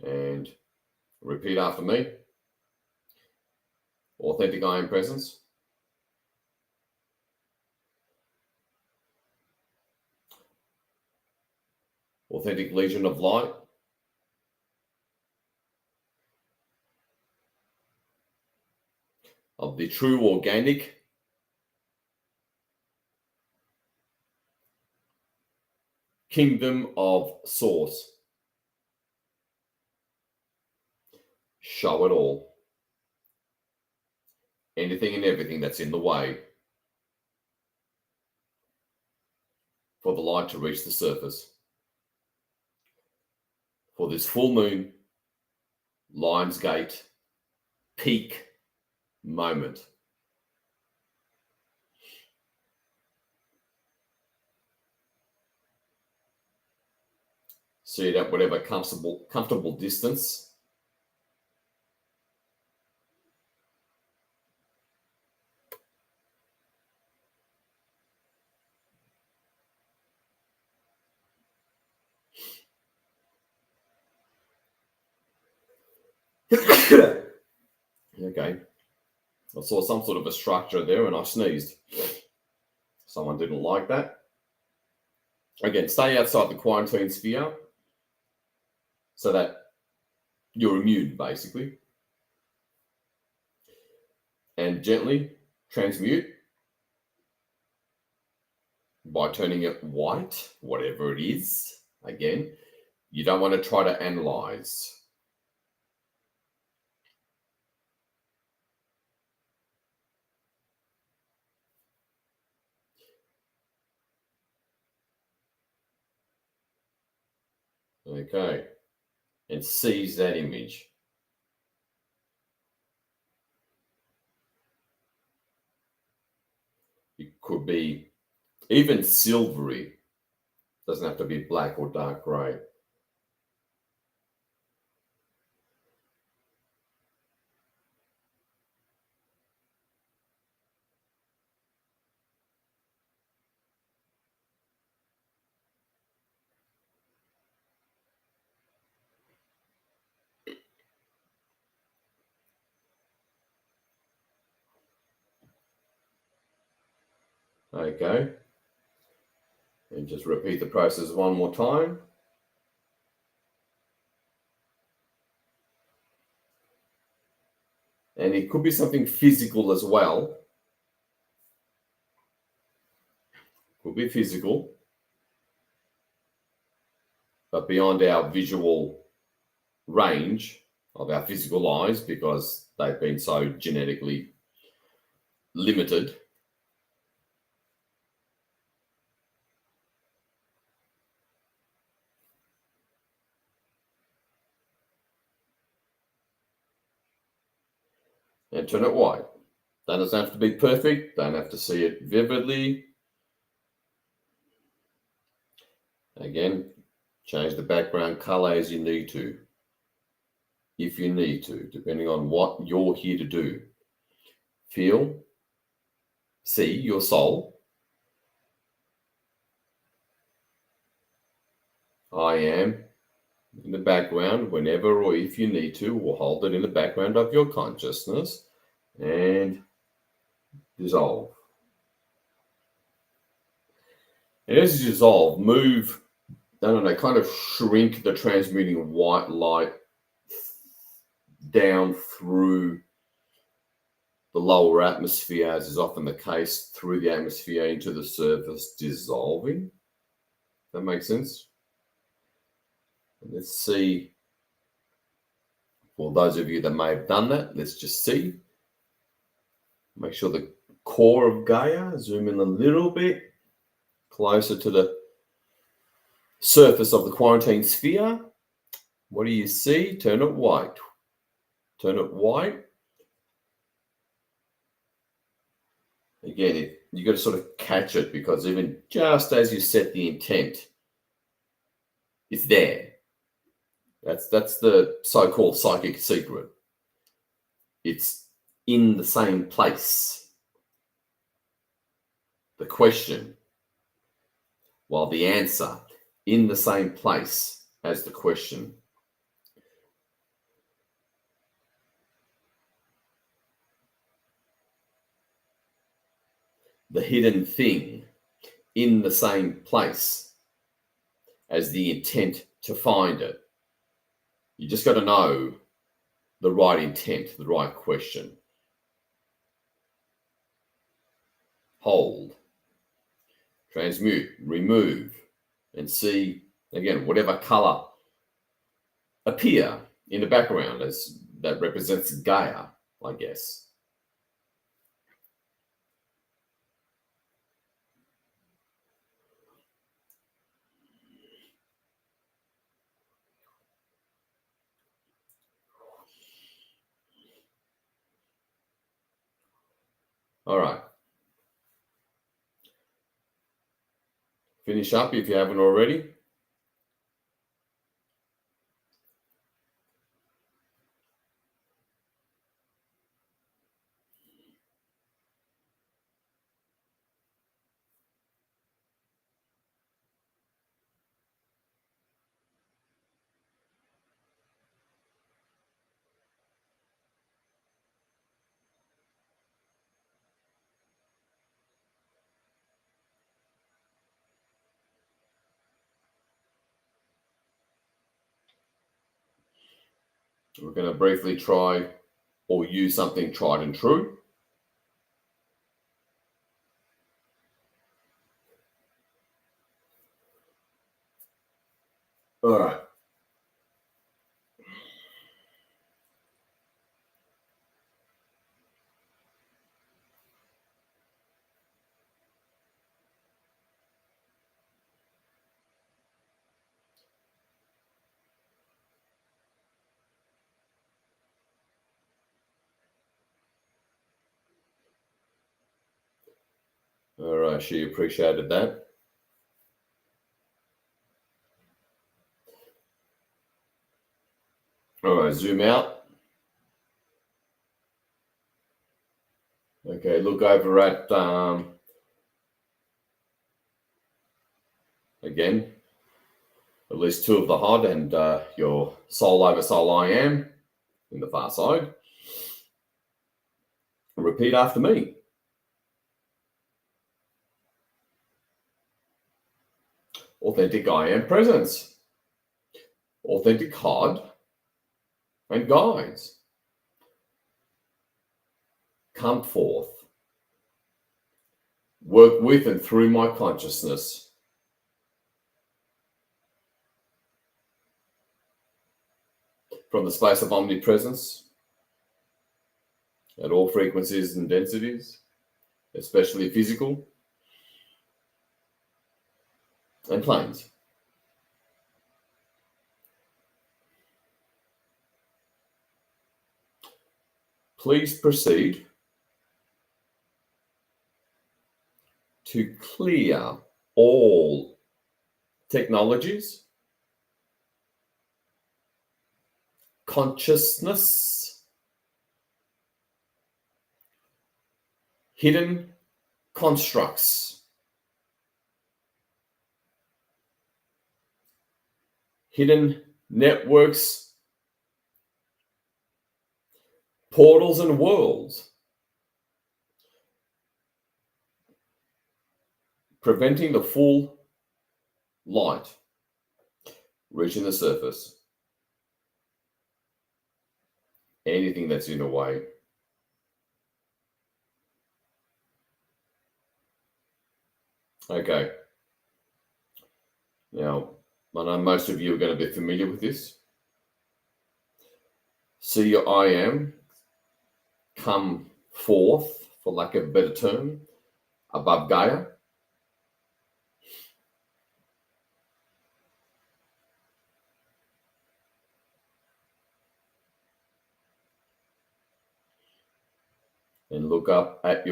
And repeat after me. Authentic I am presence. Authentic legion of light. Of the true organic kingdom of source. Show it all. Anything and everything that's in the way for the light to reach the surface. For this full moon, Lionsgate, peak moment. See it at whatever comfortable distance. Okay. I saw some sort of a structure there and I sneezed. Someone didn't like that. Again, stay outside the quarantine sphere so that you're immune, basically. And gently transmute by turning it white, whatever it is. Again, you don't want to try to analyze. Okay. And seize that image. It could be even silvery. Doesn't have to be black or dark gray. Okay. And just repeat the process one more time. And it could be something physical as well. Could be physical, but beyond our visual range of our physical eyes because they've been so genetically limited. And turn it white. That doesn't have to be perfect. Don't have to see it vividly. Again, change the background color as you need to. If you need to, depending on what you're here to do. Feel, see your soul. I am in the background whenever or if you need to, or hold it in the background of your consciousness and dissolve. And as you dissolve, move, kind of shrink the transmuting white light down through the lower atmosphere, as is often the case, through the atmosphere into the surface, dissolving. That makes sense? And let's see. For those of you that may have done that, let's just see. Make sure the core of Gaia, zoom in a little bit, closer to the surface of the quarantine sphere. What do you see? Turn it white. Turn it white. Again, you've got to sort of catch it because even just as you set the intent, it's there. That's the so-called psychic secret. It's in the same place. The question, while the answer in the same place as the question. The hidden thing in the same place as the intent to find it. You just got to know the right intent, the right question. Hold, transmute, remove, and see, again, whatever color appear in the background as that represents Gaia, I guess. All right. Finish up if you haven't already. We're going to briefly try or use something tried and true. All right. All right, she appreciated that. All right, zoom out. Okay, look over at, again, at least two of the HUD and your soul over soul I am in the far side. Repeat after me. authentic I am presence, authentic HUD and guides come forth, work with and through my consciousness, from the space of omnipresence at all frequencies and densities, especially physical and planes. Please proceed to clear all technologies, consciousness, hidden constructs, hidden networks, portals and worlds, preventing the full light reaching the surface. Anything that's in the way. Okay. Now, I know most of you are going to be familiar with this. See your I am come forth, for lack of a better term, above Gaia. And look up at the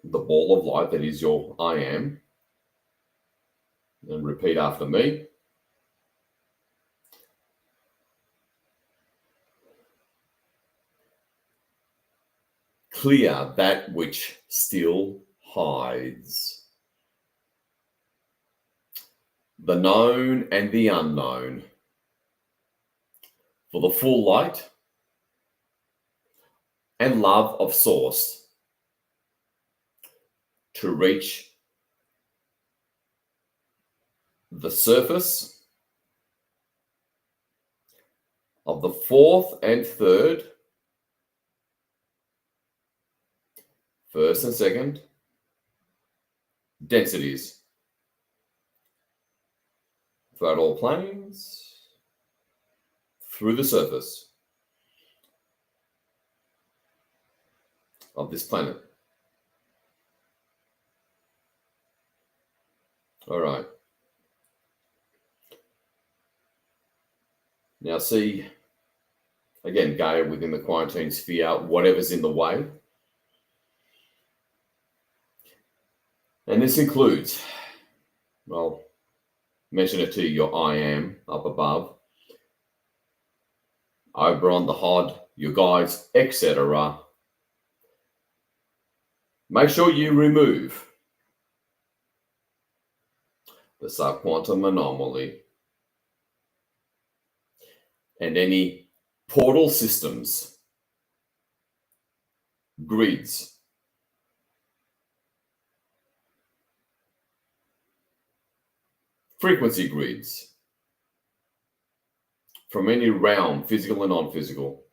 ball of light that is your I am. And repeat after me. Clear that which still hides. The known and the unknown. For the full light and love of Source to reach the surface of the fourth and third, first and second densities throughout all planes, through the surface of this planet. All right. Now see, again, Gaia within the quarantine sphere, whatever's in the way. And this includes, well, mention it to you, your I am up above, over on the HOD, your guides, etc. Make sure you remove the subquantum anomaly and any portal systems, grids, frequency grids from any realm, physical and non-physical.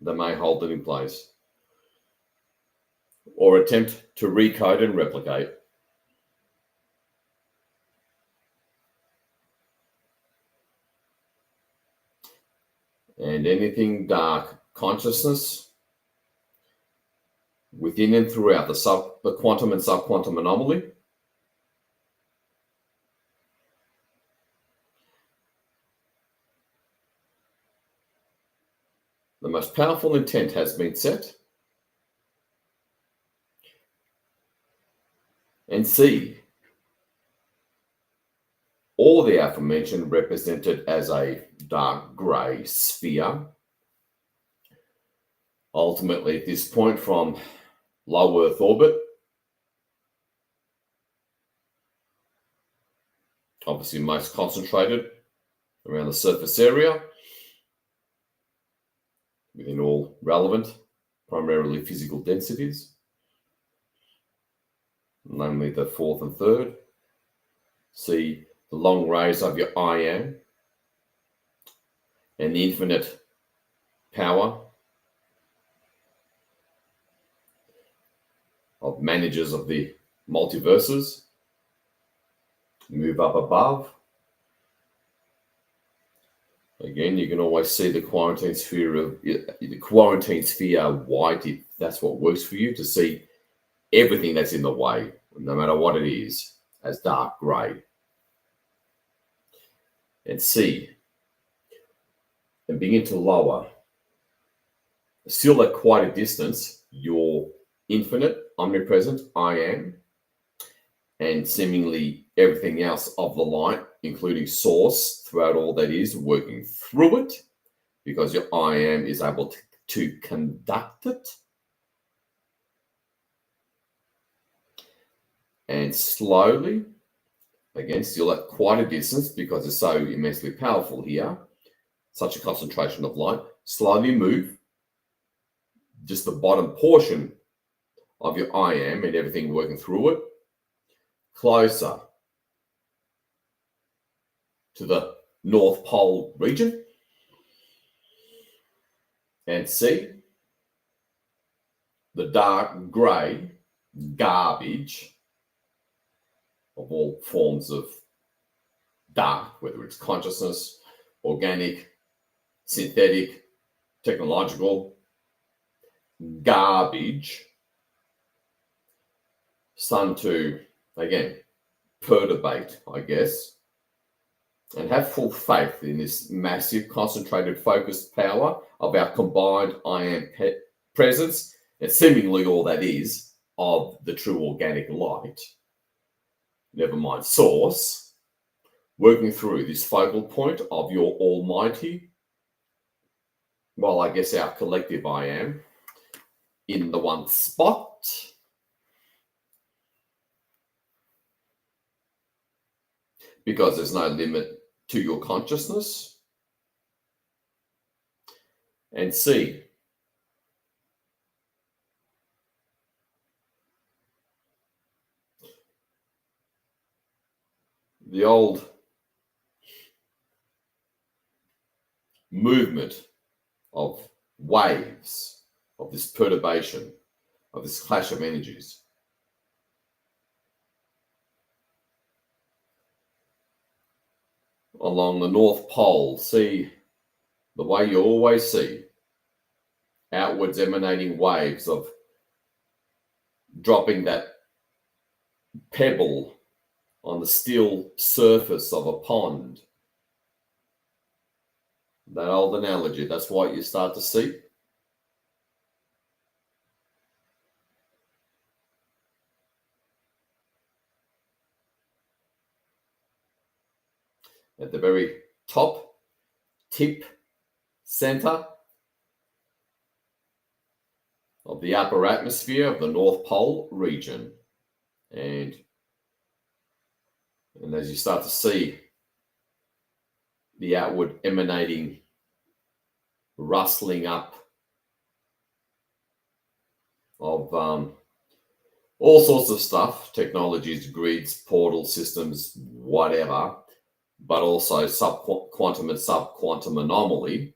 That may hold it in place or attempt to recode and replicate. And anything dark consciousness within and throughout the quantum and subquantum anomaly, the most powerful intent has been set. And see all the aforementioned represented as a dark grey sphere. Ultimately, at this point, from low Earth orbit, obviously most concentrated around the surface area, within all relevant, primarily physical densities. namely the fourth and third. See the long rays of your I am and the infinite power of managers of the multiverses. Move up above. Again, you can always see the quarantine sphere white if that's what works for you, to see everything that's in the way, no matter what it is, as dark grey. And see, and begin to lower, still at quite a distance, your infinite, omnipresent I am, and seemingly everything else of the light, including source, throughout all that is, working through it, because your I am is able to conduct it. And slowly, again, still at quite a distance, because it's so immensely powerful here, such a concentration of light, slowly move just the bottom portion of your I am and everything working through it closer to the North Pole region, and see the dark grey garbage of all forms of dark, whether it's consciousness, organic, synthetic, technological, garbage, starting to, again, perturbate, I guess, and have full faith in this massive, concentrated, focused power of our combined I am presence, and seemingly all that is of the true organic light, never mind source, working through this focal point of your almighty, well, I guess our collective I am, in the one spot, because there's no limit to your consciousness. And see the old movement of waves, of this perturbation, of this clash of energies. Along the North Pole, see the way you always see, outwards emanating waves of dropping that pebble on the still surface of a pond. That old analogy, that's what you start to see. At the very top, tip, center of the upper atmosphere of the North Pole region. And as you start to see the outward emanating, rustling up of all sorts of stuff, technologies, grids, portal systems, whatever, but also subquantum and subquantum anomaly,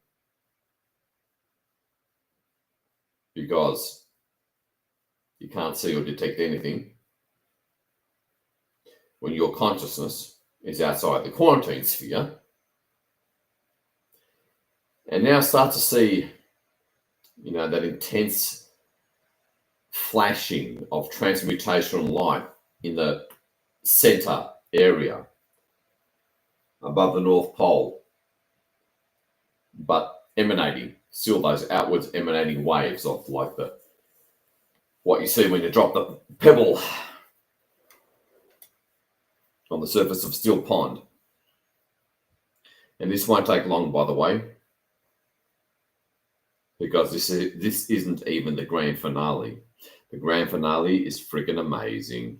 because you can't see or detect anything when your consciousness is outside the quarantine sphere. And now start to see, that intense flashing of transmutational light in the center area above the North Pole, but emanating, still those outwards emanating waves of like what you see when you drop the pebble on the surface of still pond. And this won't take long, by the way, because this isn't even the grand finale. The grand finale is freaking amazing.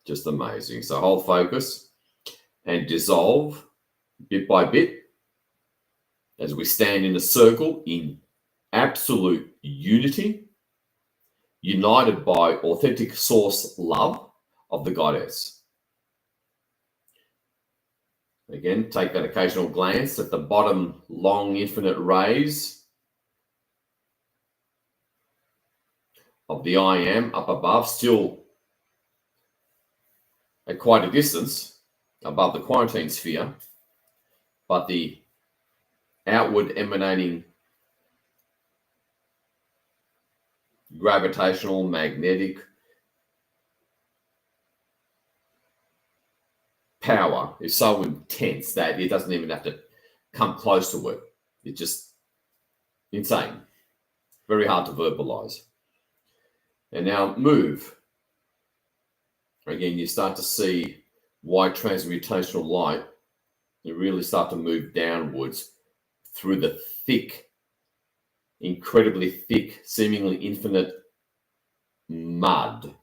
Just amazing. So hold focus and dissolve bit by bit as we stand in a circle in absolute unity, united by authentic source love of the goddess. Again, take that occasional glance at the bottom long infinite rays of the I am up above, still at quite a distance above the quarantine sphere, but the outward emanating gravitational, magnetic power is so intense that it doesn't even have to come close to it. It's just insane. Very hard to verbalize. And now move. Again, you start to see white transmutational light. You really start to move downwards through the thick, incredibly thick, seemingly infinite mud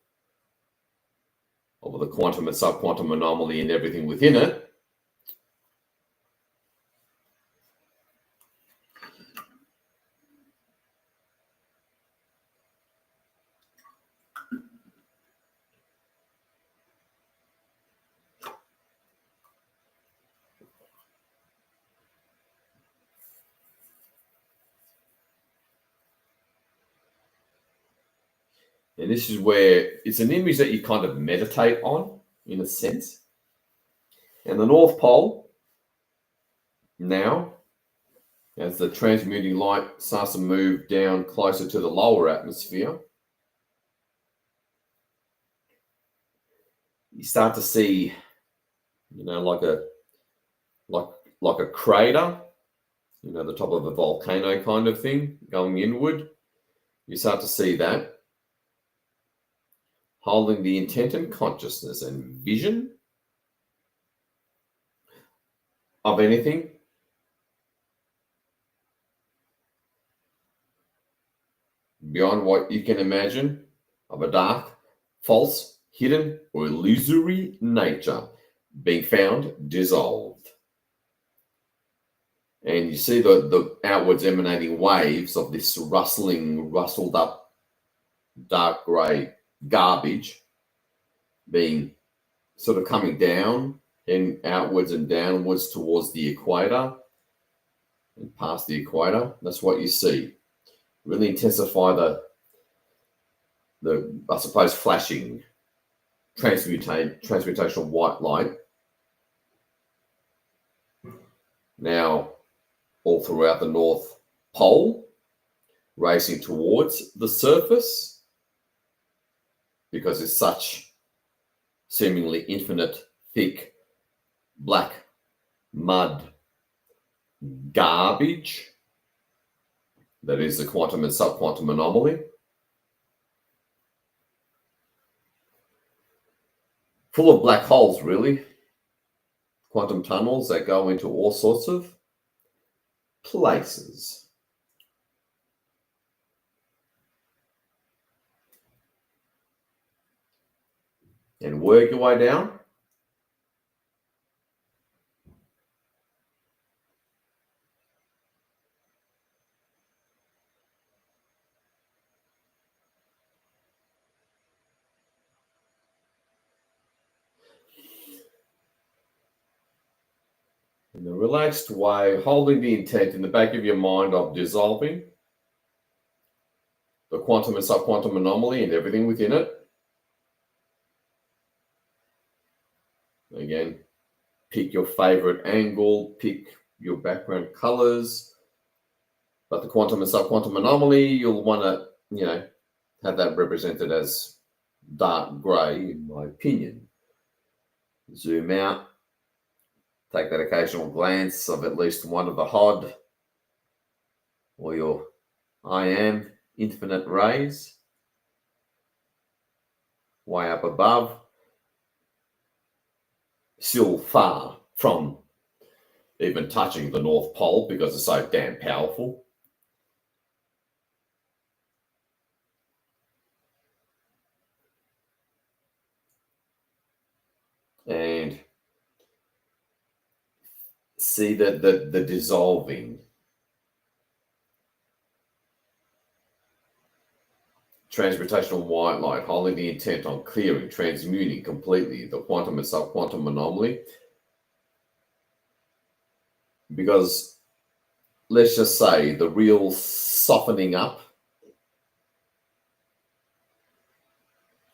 of the quantum and subquantum anomaly and everything within it. And this is where it's an image that you kind of meditate on, in a sense. And the North Pole, now, as the transmuting light starts to move down closer to the lower atmosphere, you start to see, like a crater, the top of a volcano kind of thing going inward. You start to see that, holding the intent and consciousness and vision of anything beyond what you can imagine of a dark, false, hidden, or illusory nature being found dissolved. And you see the outwards emanating waves of this rustled up dark grey garbage being sort of coming down and outwards and downwards towards the equator and past the equator. That's what you see. Really intensify the I suppose, flashing transmutational white light. Now, all throughout the North Pole, racing towards the surface, because it's such seemingly infinite, thick, black mud garbage that is the quantum and subquantum anomaly. Full of black holes, really. Quantum tunnels that go into all sorts of places. And work your way down. In a relaxed way, holding the intent in the back of your mind of dissolving the quantum and subquantum anomaly and everything within it. Again, pick your favorite angle, pick your background colors. But the quantum and subquantum anomaly, you'll want to, have that represented as dark grey, in my opinion. Zoom out. Take that occasional glance of at least one of the HOD or your I am infinite rays way up above, still far from even touching the North Pole because it's so damn powerful. And see the dissolving transmutational white light, holding the intent on clearing, transmuting completely the quantum and subquantum anomaly. Because let's just say the real softening up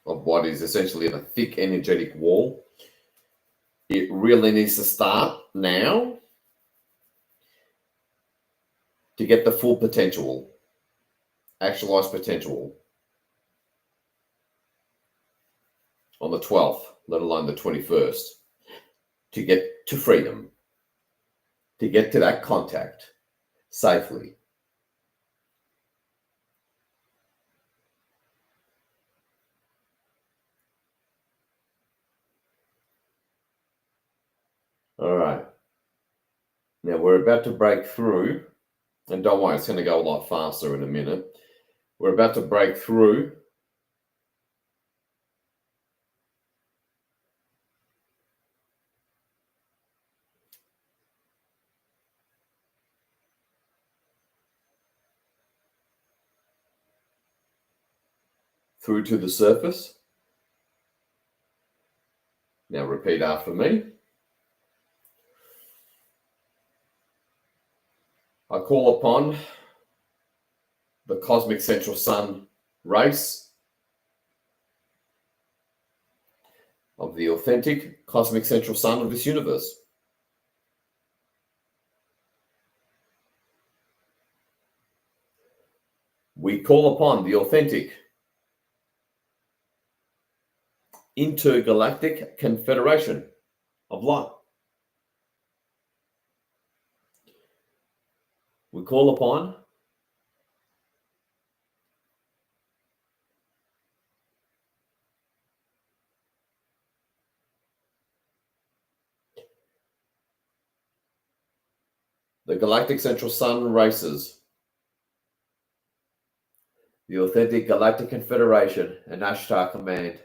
of what is essentially a thick energetic wall, it really needs to start now to get the full potential, actualized potential on the 12th, let alone the 21st, to get to freedom, to get to that contact safely. All right. Now we're about to break through, and don't worry, it's going to go a lot faster in a minute. We're about to break through to the surface. Now repeat after me. I call upon the cosmic central sun race of the authentic cosmic central sun of this universe. We call upon the authentic intergalactic confederation of light. We call upon the galactic central sun races, the authentic galactic confederation and Ashtar command.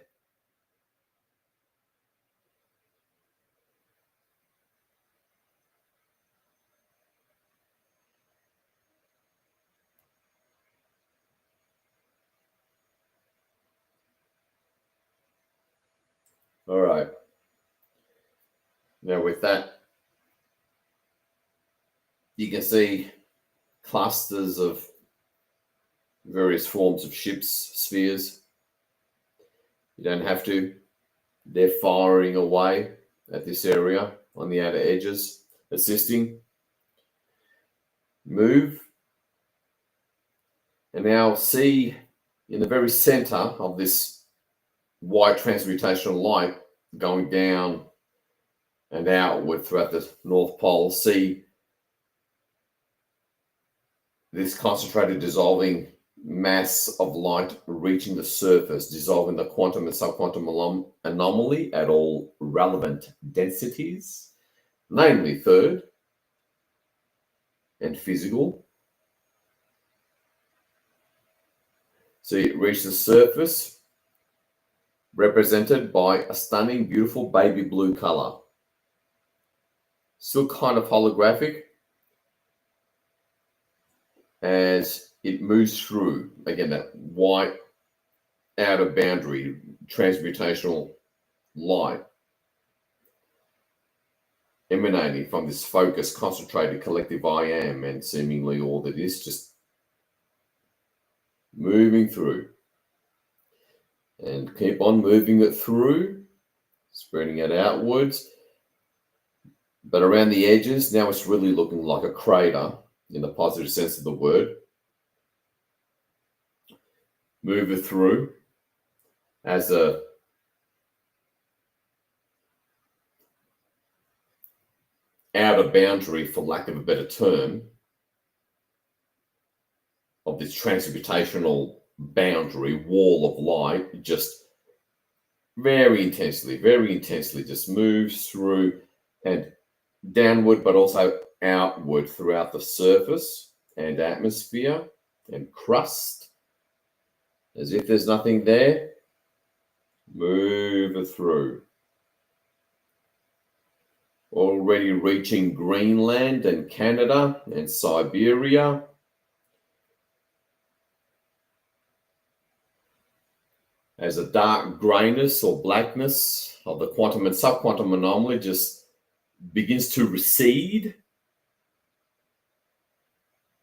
All right. Now with that, you can see clusters of various forms of ships, spheres. You don't have to. They're firing away at this area on the outer edges, assisting. Move. And now see in the very center of this white transmutational light going down and outward throughout the North Pole, see this concentrated dissolving mass of light reaching the surface, dissolving the quantum and subquantum anomaly at all relevant densities, namely third and physical. So it reached the surface, represented by a stunning, beautiful baby blue color. Still kind of holographic as it moves through, again, that white outer boundary transmutational light emanating from this focused, concentrated collective I am, and seemingly all that is just moving through. And keep on moving it through, spreading it outwards. But around the edges, now it's really looking like a crater in the positive sense of the word. Move it through as a outer boundary, for lack of a better term, of this transmutational boundary, wall of light, just very intensely just moves through and downward, but also outward throughout the surface and atmosphere and crust, as if there's nothing there. Move it through. Already reaching Greenland and Canada and Siberia. as a dark grayness or blackness of the quantum and subquantum anomaly just begins to recede,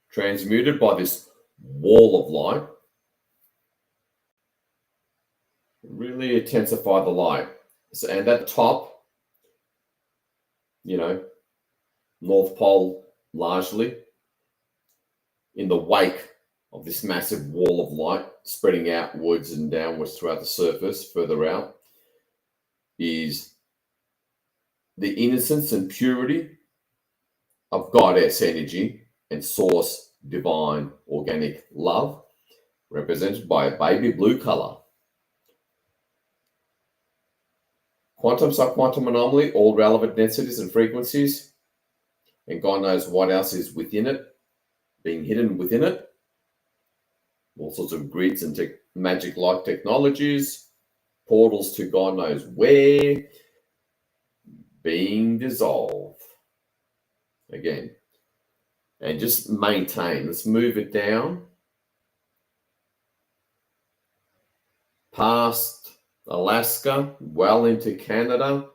transmuted by this wall of light. Really intensify the light. So, and at the top, North Pole largely, in the wake of this massive wall of light spreading outwards and downwards throughout the surface, further out, is the innocence and purity of goddess energy and source divine organic love, represented by a baby blue color. Quantum, subquantum anomaly, all relevant densities and frequencies, and God knows what else is within it, being hidden within it. All sorts of grids and magic-like technologies, portals to God knows where, being dissolved. Again, and just maintain. Let's move it down past Alaska, well into Canada,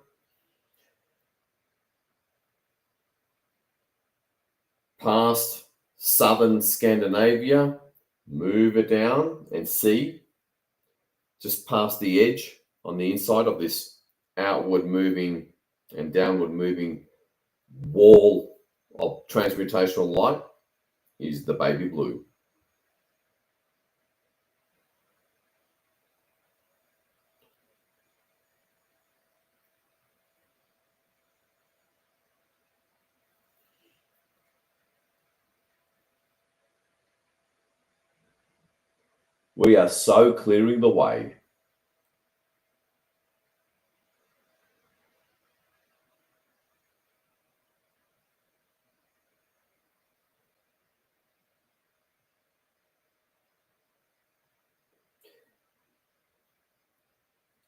past southern Scandinavia, move it down and see just past the edge on the inside of this outward moving and downward moving wall of transmutational light is the baby blue. We are so clearing the way.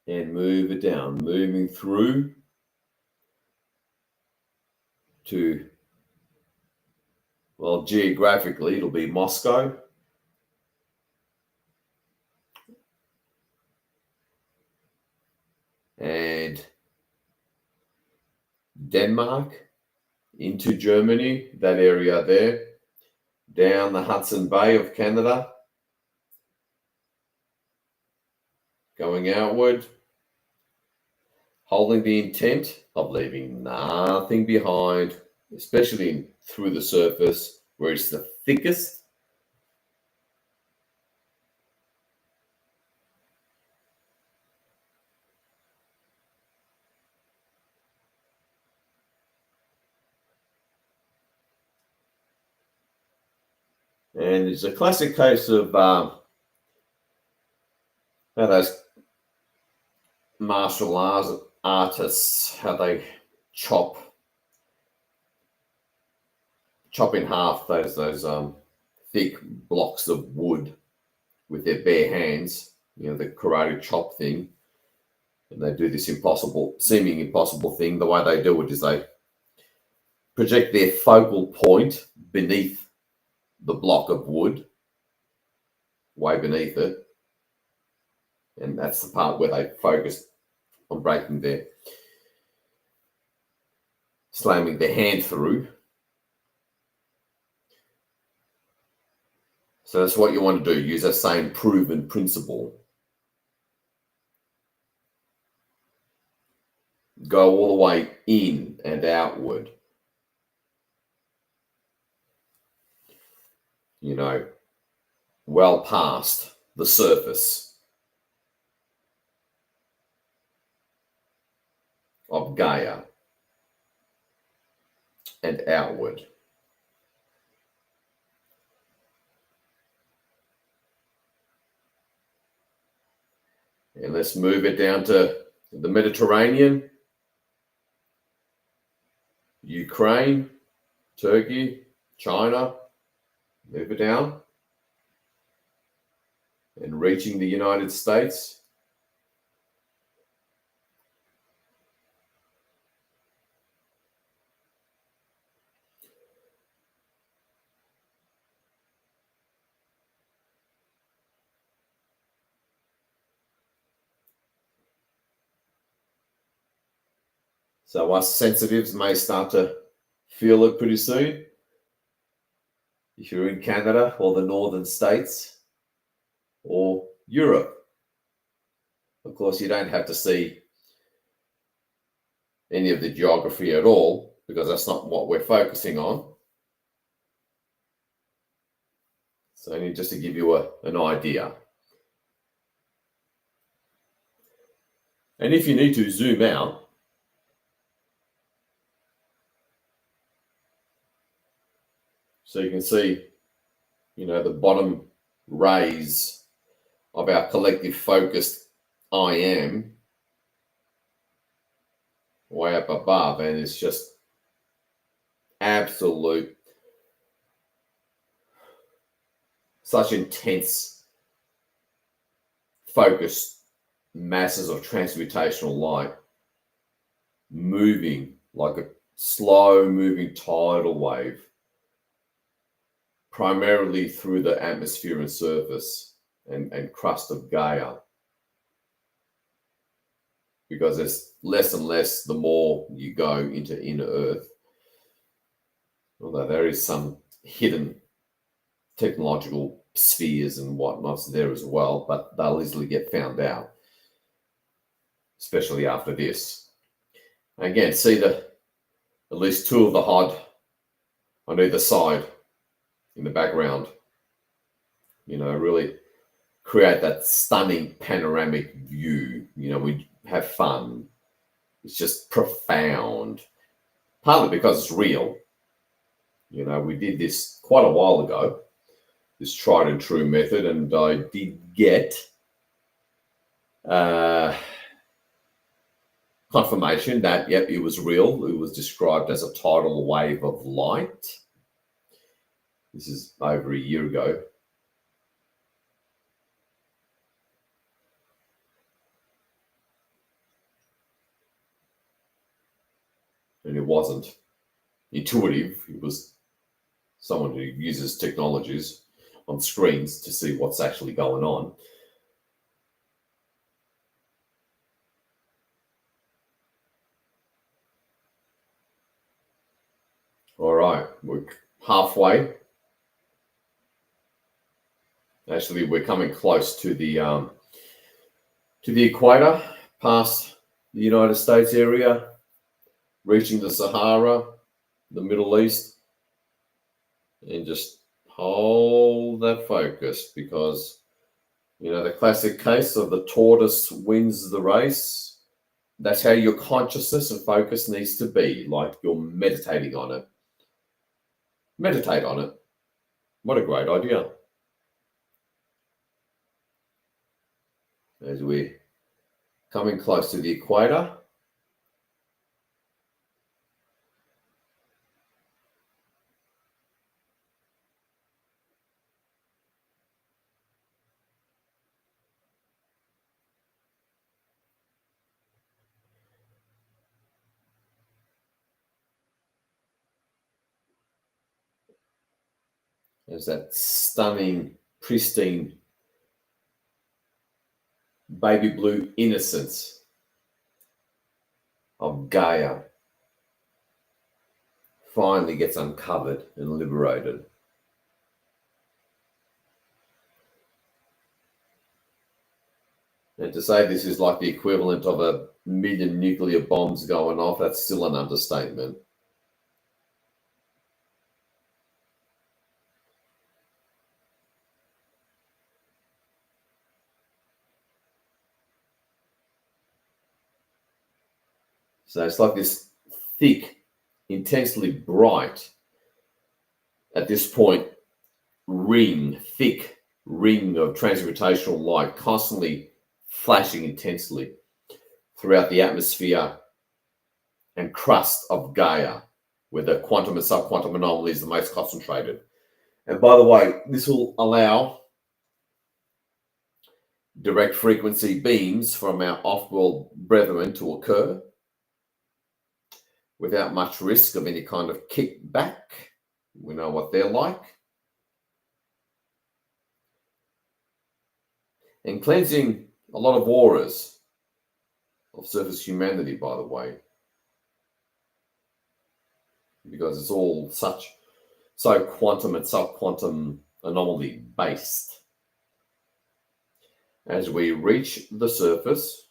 And move it down, moving through to, well, geographically, it'll be Moscow, and Denmark, into Germany, that area there, down the Hudson Bay of Canada, going outward, holding the intent of leaving nothing behind, especially through the surface where it's the thickest. And it's a classic case of how those martial artists, how they chop in half those thick blocks of wood with their bare hands, the karate chop thing. And they do this seeming impossible thing. The way they do it is they project their focal point beneath the block of wood, way beneath it. And that's the part where they focus on slamming their hand through. So that's what you want to do. Use that same proven principle. Go all the way in and outward. Well past the surface of Gaia and outward. And let's move it down to the Mediterranean, Ukraine, Turkey, China. Move it down. And reaching the United States. So us sensitives may start to feel it pretty soon. If you're in Canada or the northern states or Europe. Of course, you don't have to see any of the geography at all, because that's not what we're focusing on. So only just to give you an idea. And if you need to zoom out, so you can see, the bottom rays of our collective focused I am way up above, and it's just absolute, such intense focused masses of transmutational light moving like a slow moving tidal wave, primarily through the atmosphere and surface and crust of Gaia, because there's less and less the more you go into inner Earth, although there is some hidden technological spheres and whatnots there as well, but they'll easily get found out, especially after this. Again, see at least two of the HOD on either side in the background, really create that stunning panoramic view. We have fun. It's just profound, partly because it's real. We did this quite a while ago, this tried and true method, and I did get confirmation that, yep, it was real. It was described as a tidal wave of light. This is over a year ago. And it wasn't intuitive. It was someone who uses technologies on screens to see what's actually going on. All right, we're halfway. Actually, we're coming close to the equator, past the United States area, reaching the Sahara, the Middle East, and just hold that focus, because the classic case of the tortoise wins the race. That's how your consciousness and focus needs to be, like you're meditating on it. Meditate on it. What a great idea. As we're coming close to the equator, there's that stunning, pristine, baby blue innocence of Gaia finally gets uncovered and liberated. And to say this is like the equivalent of 1,000,000 nuclear bombs going off, that's still an understatement. So it's like this thick, intensely bright, at this point, thick ring of transmutational light constantly flashing intensely throughout the atmosphere and crust of Gaia, where the quantum and subquantum anomaly is the most concentrated. And by the way, this will allow direct frequency beams from our off-world brethren to occur without much risk of any kind of kickback. We know what they're like. And cleansing a lot of auras of surface humanity, by the way. because it's all so quantum and subquantum anomaly based. As we reach the surface,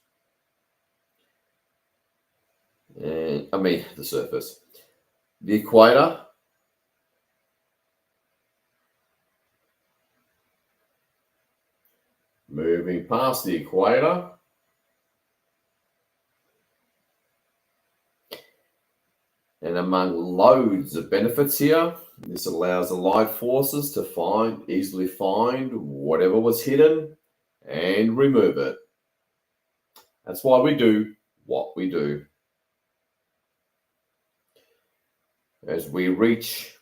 the equator, moving past the equator, and among loads of benefits here, this allows the light forces to easily find whatever was hidden and remove it. That's why we do what we do. As we reach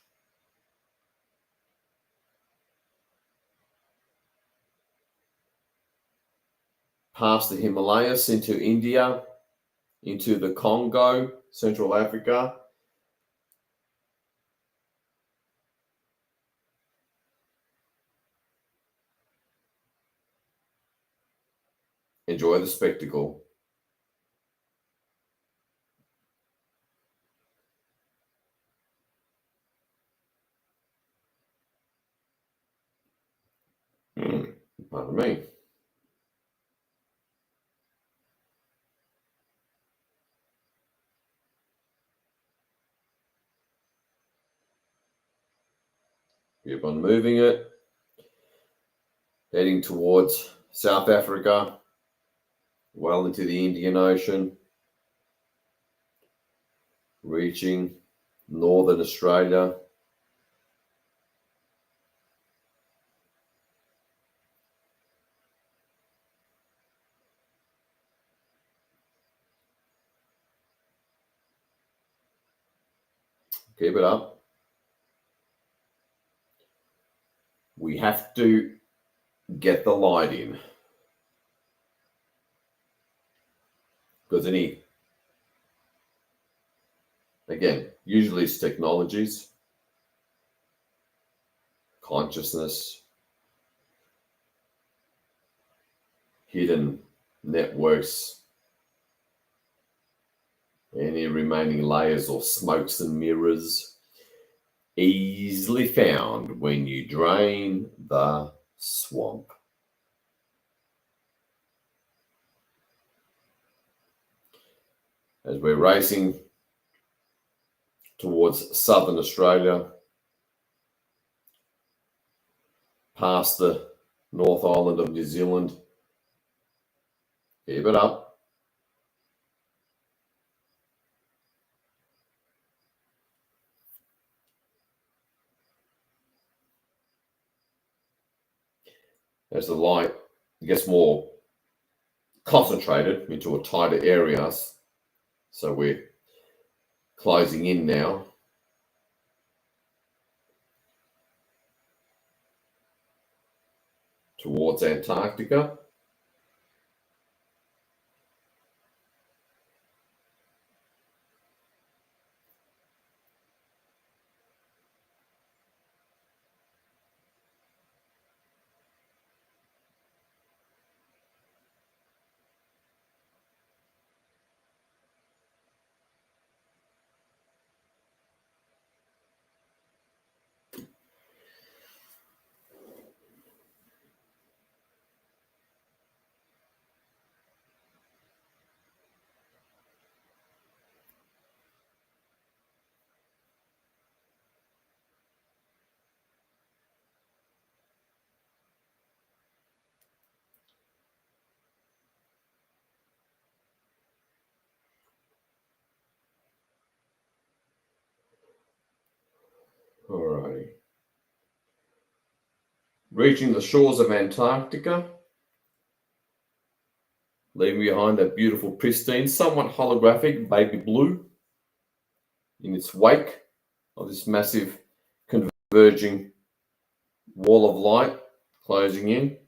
past the Himalayas into India, into the Congo, Central Africa, enjoy the spectacle. Pardon me. Keep on moving it, heading towards South Africa, well into the Indian Ocean, reaching Northern Australia. Keep it up. We have to get the light in, because usually it's technologies, consciousness, hidden networks, any remaining layers or smokes and mirrors, easily found when you drain the swamp. As we're racing towards southern Australia, past the North Island of New Zealand, keep it up. As the light gets more concentrated into a tighter areas, so we're closing in now. Towards Antarctica. Alrighty. Reaching the shores of Antarctica, leaving behind that beautiful, pristine, somewhat holographic baby blue in its wake of this massive converging wall of light closing in.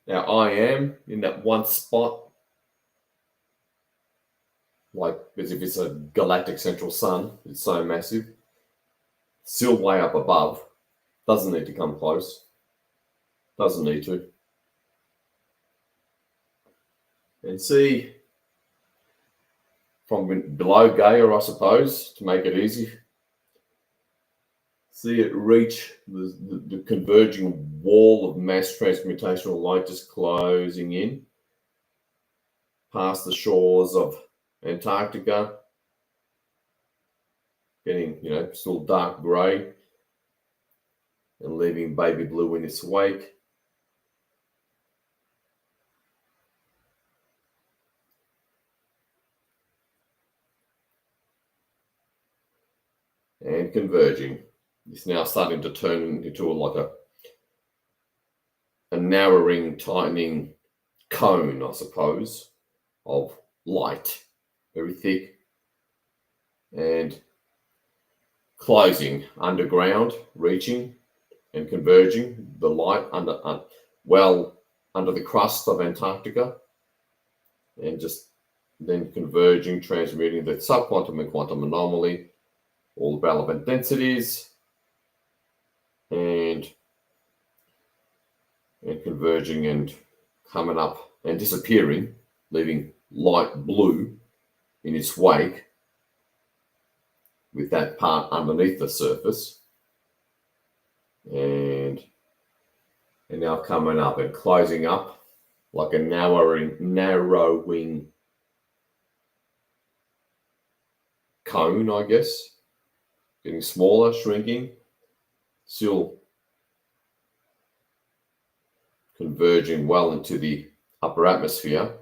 Now I am in that one spot, like as if it's a galactic central sun. It's so massive. Still way up above. Doesn't need to come close. Doesn't need to. And see from below Gaia, I suppose, to make it easy. See it reach the converging wall of mass transmutational light, just closing in past the shores of Antarctica, getting, still dark grey and leaving baby blue in its wake. And converging. It's now starting to turn into a narrowing, tightening cone, I suppose, of light, very thick, and closing underground, reaching and converging the light under the crust of Antarctica, and just then converging, transmuting the subquantum and quantum anomaly, all the relevant densities, and converging and coming up and disappearing, leaving light blue in its wake with that part underneath the surface, and now coming up and closing up like a narrowing cone, I guess, getting smaller, shrinking, still converging well into the upper atmosphere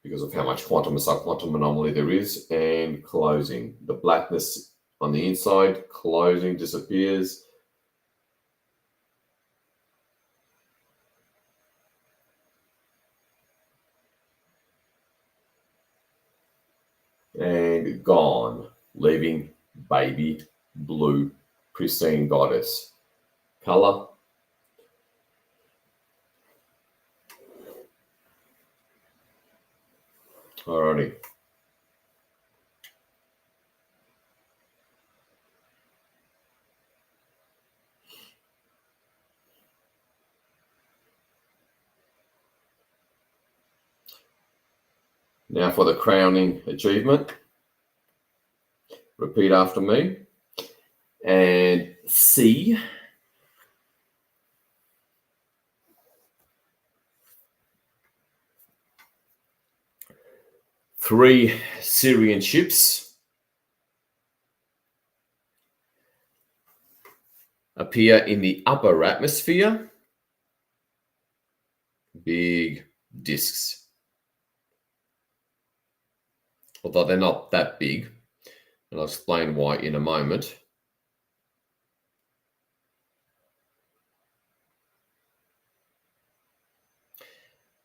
because of how much quantum and subquantum anomaly there is, and closing. The blackness on the inside, closing, disappears. And gone, leaving baby blue, pristine goddess color. Alrighty. Now for the crowning achievement. Repeat after me. And see three Syrian ships appear in the upper atmosphere. Big discs. Although they're not that big, and I'll explain why in a moment.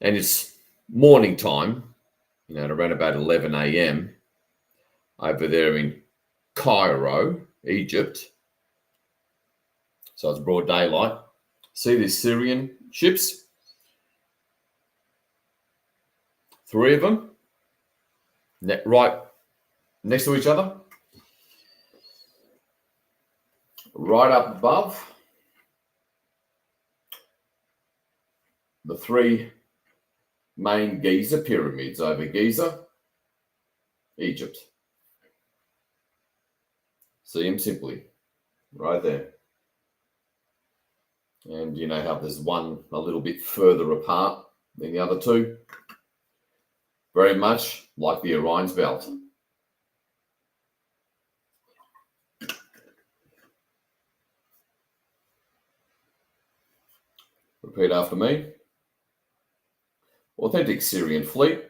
And it's morning time, at around about 11 a.m. over there in Cairo, Egypt. So it's broad daylight. See these Syrian ships? Three of them, right next to each other. Right up above, the three main Giza pyramids over Giza, Egypt. See them simply, right there. And you know how there's one a little bit further apart than the other two? Very much like the Orion's belt. Repeat after me. Authentic Syrian fleet.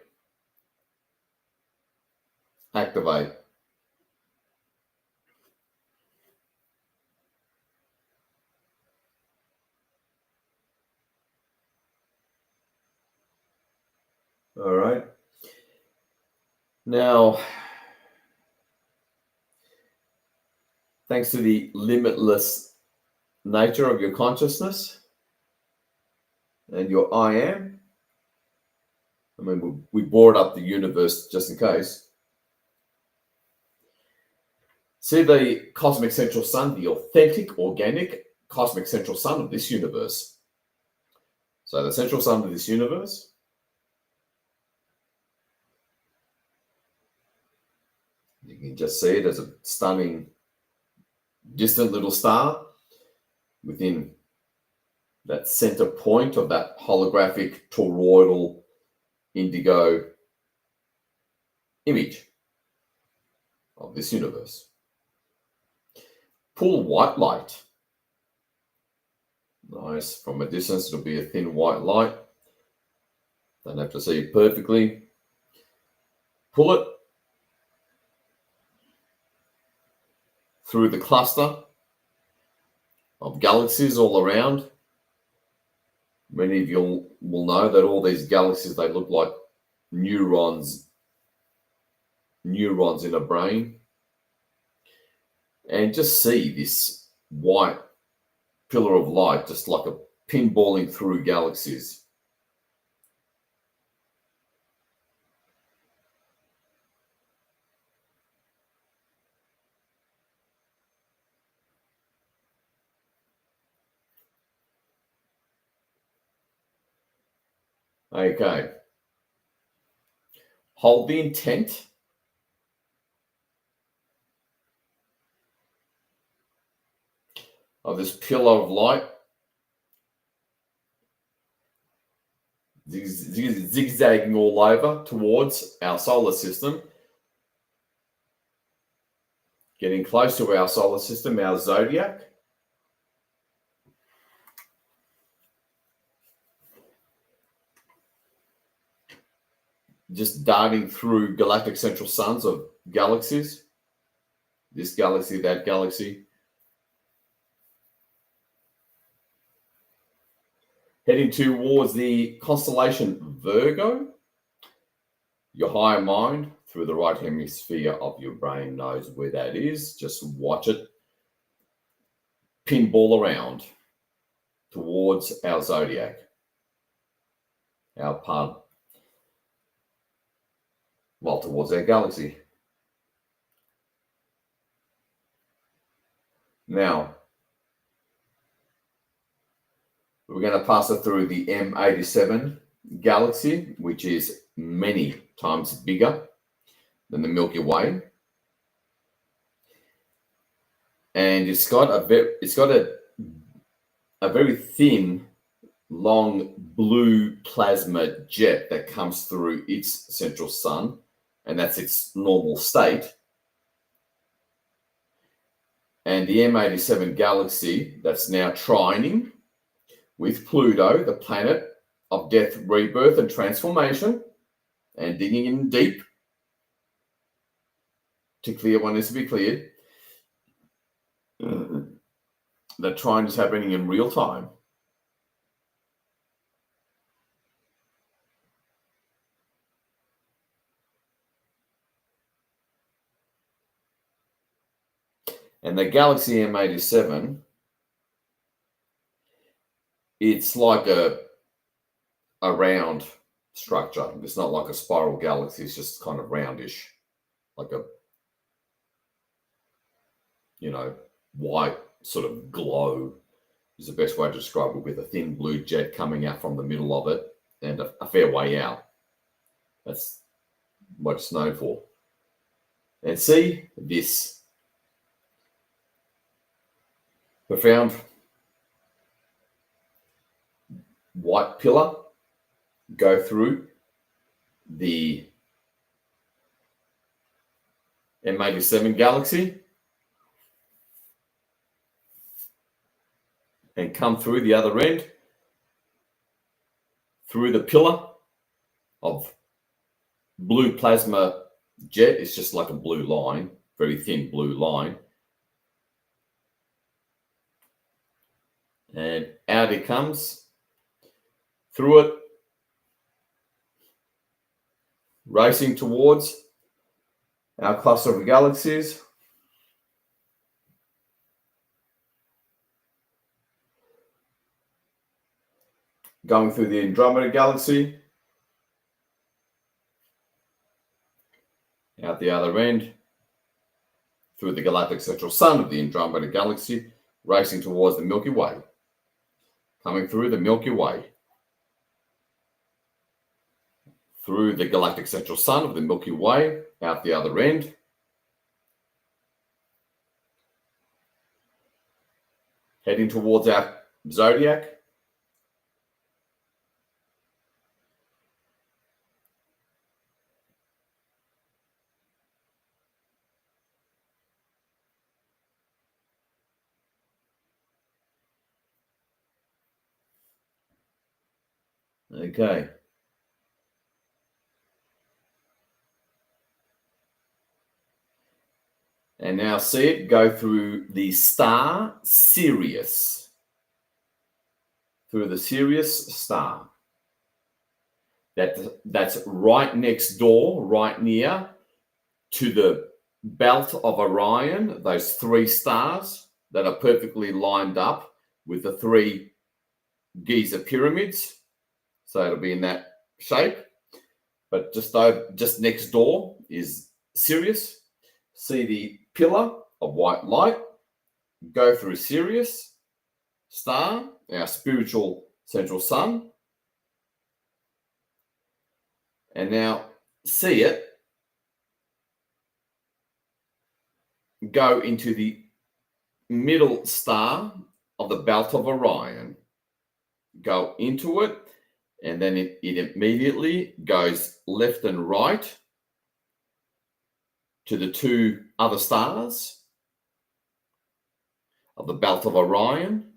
Activate. All right. Now, thanks to the limitless nature of your consciousness and your I am, we board up the universe just in case. See the cosmic central sun, the authentic, organic cosmic central sun of this universe. So the central sun of this universe You can just see it as a stunning, distant little star within that center point of that holographic toroidal indigo image of this universe. Pull white light. Nice. From a distance, it'll be a thin white light. Don't have to see it perfectly. Pull it through the cluster of galaxies all around. Many of you will know that all these galaxies, they look like neurons in a brain. And just see this white pillar of light, just like a pinballing through galaxies. Okay. Hold the intent. Of this pillar of light, zigzagging all over towards our solar system, getting close to our solar system, our zodiac. Just darting through galactic central suns of galaxies. This galaxy, that galaxy. Heading towards the constellation Virgo. Your higher mind, through the right hemisphere of your brain, knows where that is. Just watch it pinball around towards our zodiac, our part. Well, towards our galaxy. Now, we're going to pass it through the M87 galaxy, which is many times bigger than the Milky Way. And it's got a very thin, long blue plasma jet that comes through its central sun, and that's its normal state. And the M87 galaxy that's now trining with Pluto, the planet of death, rebirth, and transformation, and digging in deep to clear what needs to be cleared. The trine is happening in real time. And the galaxy M87, it's like a round structure. It's not like a spiral galaxy. It's just kind of roundish, like a, white sort of glow is the best way to describe it, with a thin blue jet coming out from the middle of it and a fair way out. That's what it's known for. And see this profound white pillar go through the M87 galaxy and come through the other end, through the pillar of blue plasma jet. It's just like a blue line, very thin blue line. And out it comes, through it, racing towards our cluster of galaxies. Going through the Andromeda galaxy, out the other end, through the galactic central sun of the Andromeda galaxy, racing towards the Milky Way. Coming through the Milky Way, through the galactic central sun of the Milky Way, out the other end, heading towards our zodiac. Okay. And now see it go through the star Sirius. Through the Sirius star. That's right next door, right near to the belt of Orion, those three stars that are perfectly lined up with the three Giza pyramids. So it'll be in that shape. But just next door is Sirius. See the pillar of white light go through Sirius star, our spiritual central sun. And now see it go into the middle star of the belt of Orion. Go into it, and then it immediately goes left and right to the two other stars of the belt of Orion.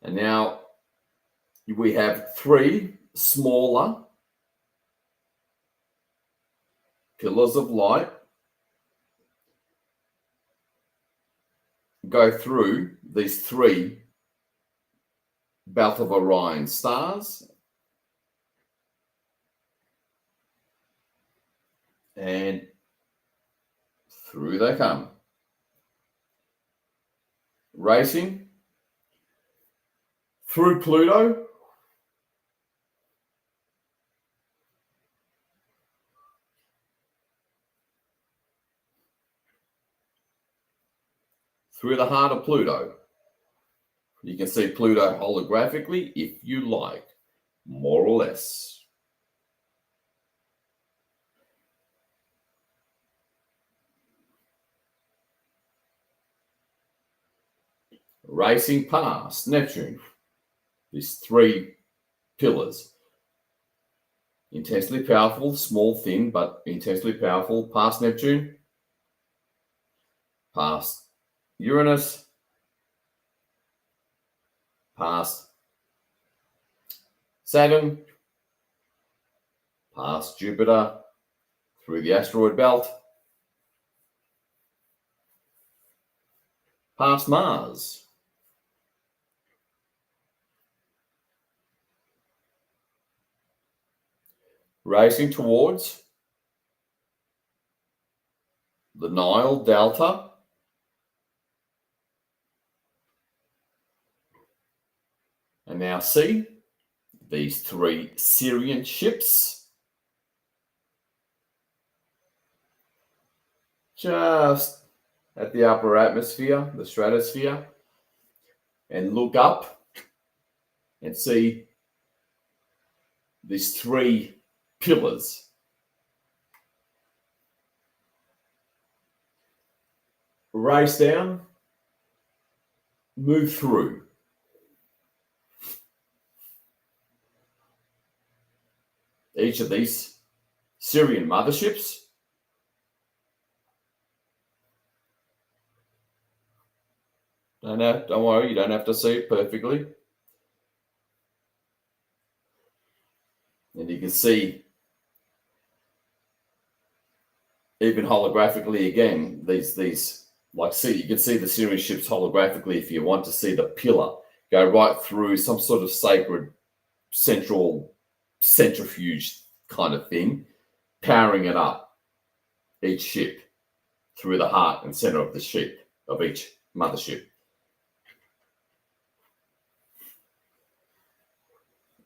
And now we have three smaller pillars of light go through these three belt of Orion stars, and through they come, racing through Pluto, through the heart of Pluto. You can see Pluto holographically if you like, more or less. Racing past Neptune, these three pillars. Intensely powerful, small, thin, but intensely powerful, past Neptune, past Uranus, past Saturn, past Jupiter, through the asteroid belt, past Mars, racing towards the Nile Delta, and now see these three Syrian ships just at the upper atmosphere, the stratosphere, and look up and see these three pillars. Race down, move through. Each of these Syrian motherships don't worry, you don't have to see it perfectly. And you can see, even holographically again, these like, see, you can see the Syrian ships holographically if you want to see the pillar go right through some sort of sacred central centrifuge kind of thing, powering it up, each ship, through the heart and center of the ship, of each mothership.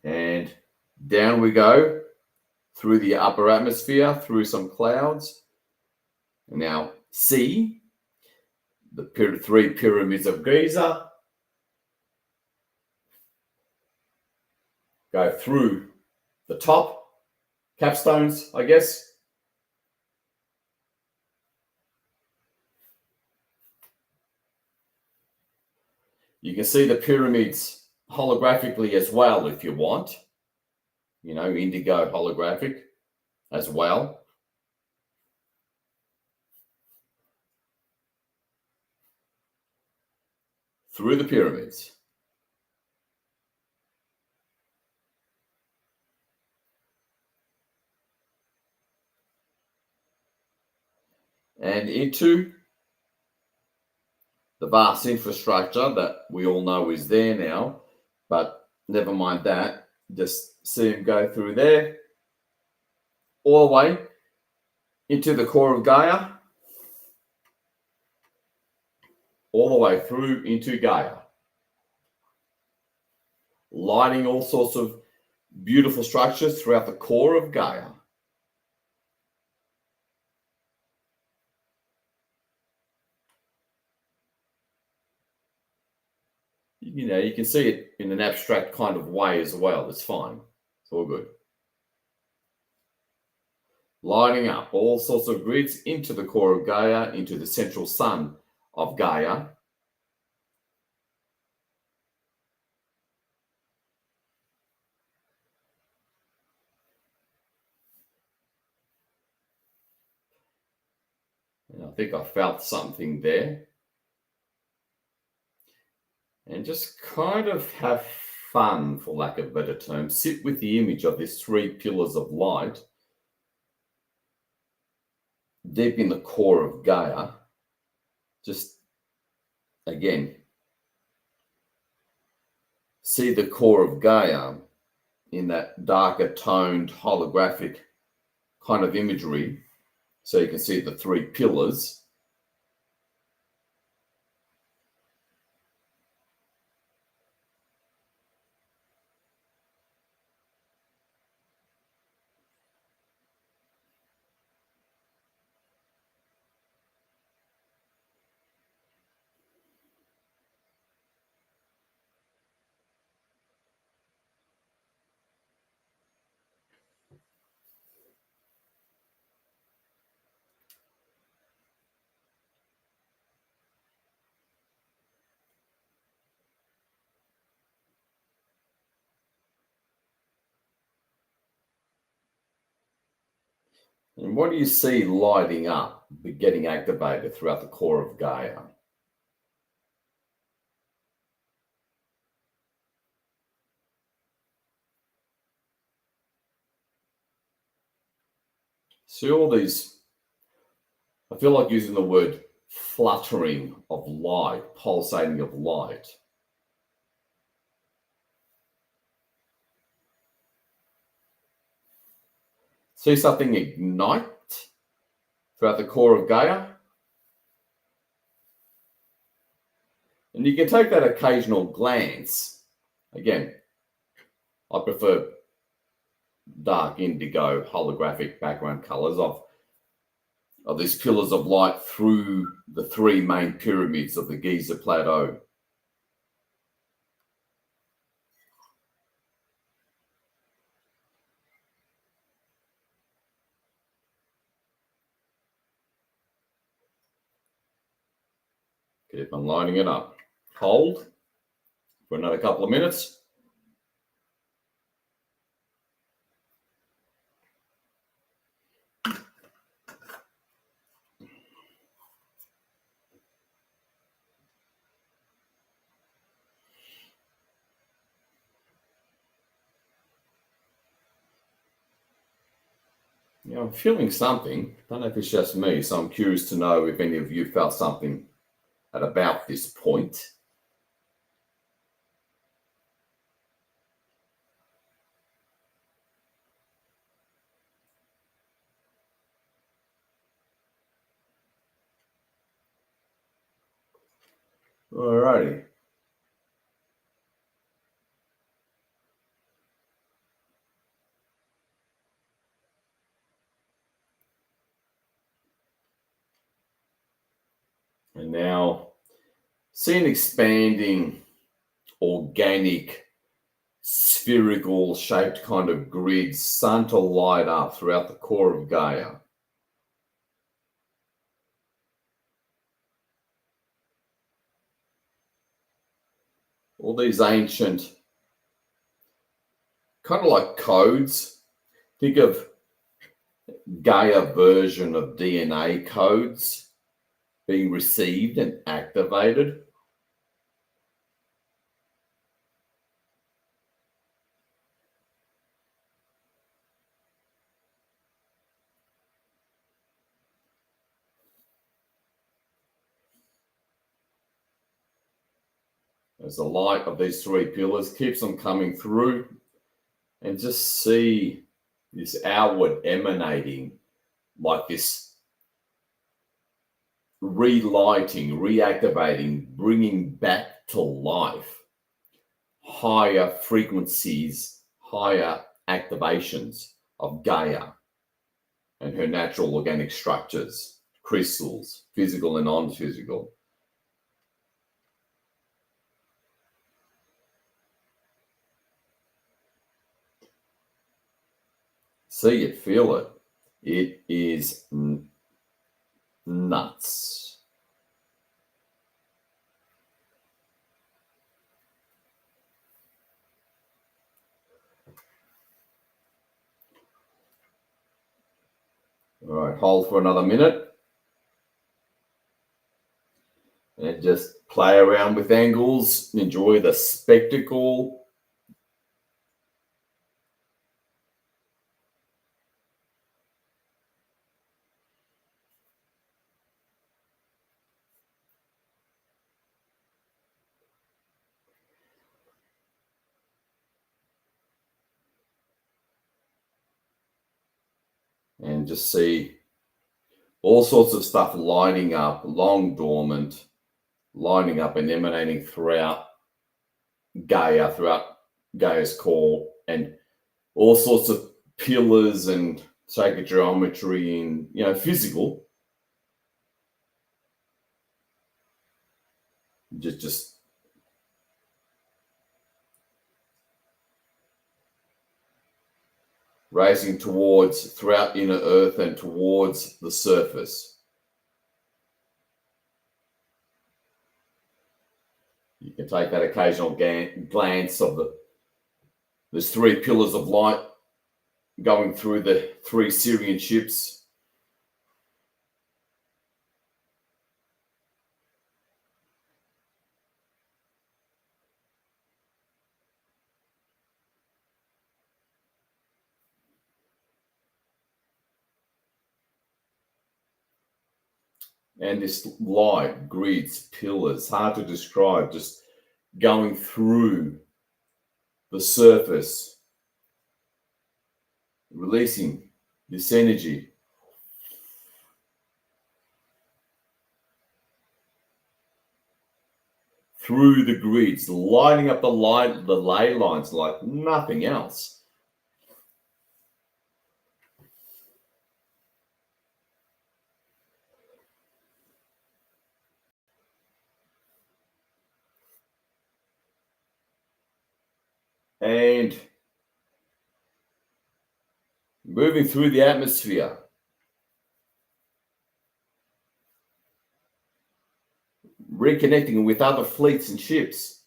And down we go through the upper atmosphere, through some clouds. And now see the three pyramids of Giza go through the top capstones, I guess. You can see the pyramids holographically as well if you want. Indigo holographic as well. Through the pyramids. And into the vast infrastructure that we all know is there now, but never mind that. Just see him go through there, all the way into the core of Gaia, all the way through into Gaia, lighting all sorts of beautiful structures throughout the core of Gaia. You can see it in an abstract kind of way as well. It's fine. It's all good. Lighting up all sorts of grids into the core of Gaia, into the central sun of Gaia. And I think I felt something there. And just kind of have fun, for lack of a better term. Sit with the image of these three pillars of light deep in the core of Gaia. Just, again, see the core of Gaia in that darker toned holographic kind of imagery. So you can see the three pillars. And what do you see lighting up, getting activated throughout the core of Gaia? See all these, I feel like using the word fluttering of light, pulsating of light. See something ignite throughout the core of Gaia? And you can take that occasional glance. Again, I prefer dark indigo holographic background colors of these pillars of light through the three main pyramids of the Giza Plateau. Keep on lining it up. Hold for another couple of minutes. I'm feeling something. I don't know if it's just me, so I'm curious to know if any of you felt something at about this point. Alrighty. And now see an expanding organic spherical shaped kind of grids starting to light up throughout the core of Gaia. All these ancient, kind of like codes. Think of Gaia version of DNA codes being received and activated. As the light of these three pillars keeps on coming through, and just see this outward emanating, like this relighting, reactivating, bringing back to life higher frequencies, higher activations of Gaia and her natural organic structures, crystals, physical and non-physical. See it, feel it. It is nuts. All right, hold for another minute. And just play around with angles, enjoy the spectacle. And just see all sorts of stuff lining up, long dormant, lining up and emanating throughout Gaia, throughout Gaia's core, and all sorts of pillars and sacred geometry and, physical. Just racing towards throughout inner earth and towards the surface. You can take that occasional glance of there's three pillars of light going through the three Syrian ships. And this light, grids, pillars, hard to describe, just going through the surface, releasing this energy. Through the grids, lighting up the ley lines like nothing else. And moving through the atmosphere, reconnecting with other fleets and ships.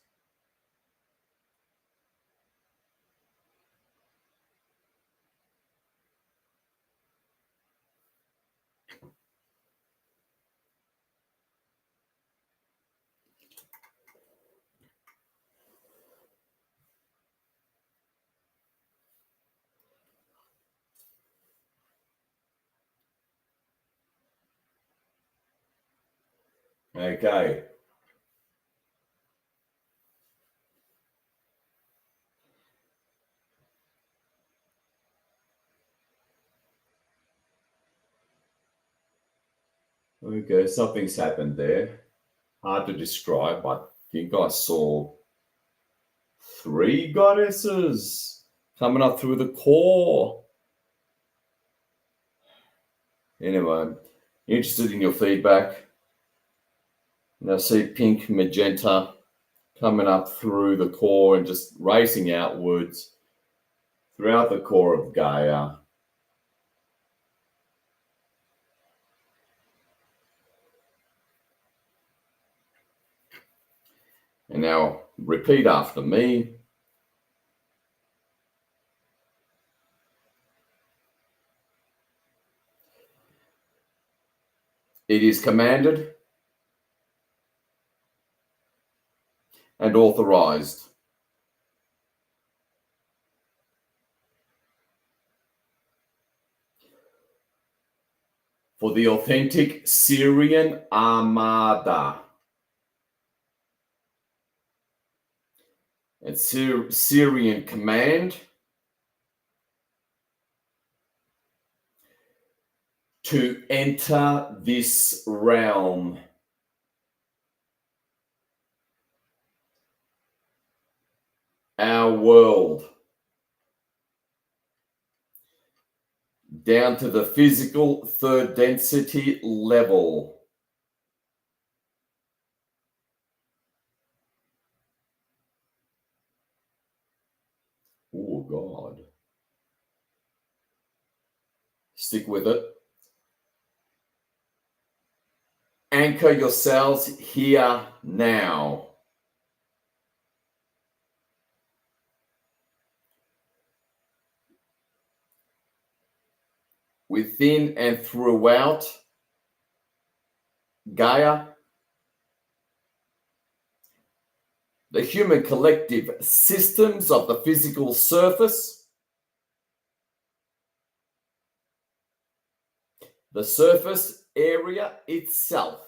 Okay. Okay, something's happened there. Hard to describe. I think I saw three goddesses coming up through the core. Anyway, interested in your feedback. Now see pink, magenta, coming up through the core and just racing outwards throughout the core of Gaia. And now repeat after me. It is commanded and authorized for the authentic Syrian Armada and Syrian Command to enter this realm. Our world, down to the physical third density level. Oh, God. Stick with it. Anchor yourselves here now. Within and throughout Gaia, the human collective systems of the physical surface, the surface area itself,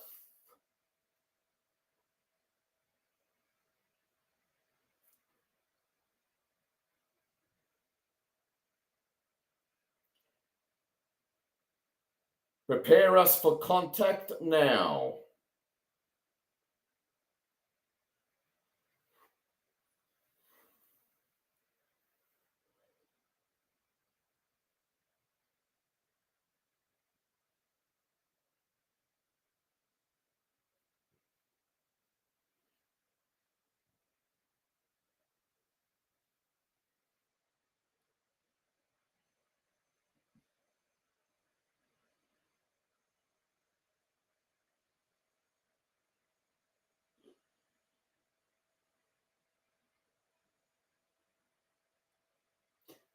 prepare us for contact now.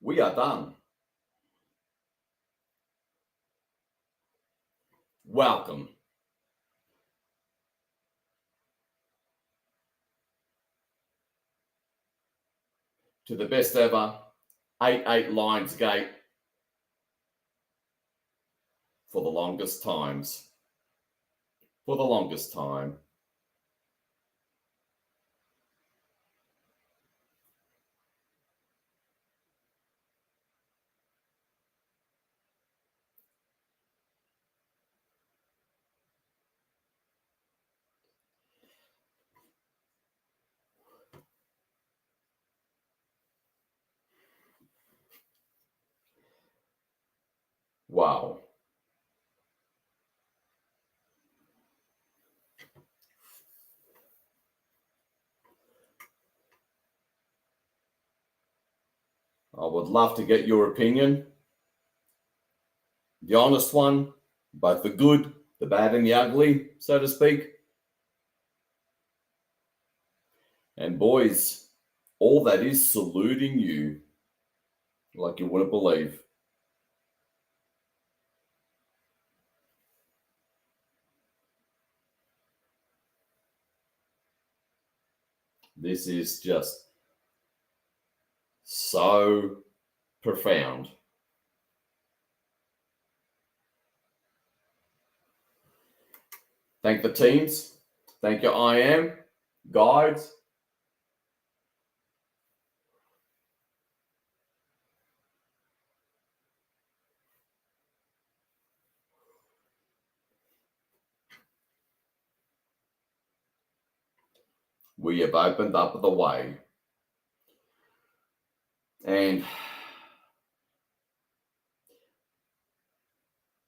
We are done. Welcome to the best ever 8-8 Lions Gate for the longest times. For the longest time. Wow. I would love to get your opinion. The honest one, both the good, the bad, and the ugly, so to speak. And boys, all that is saluting you like you wouldn't believe. This is just so profound. Thank the teams. Thank your IM, guides. We have opened up the way. And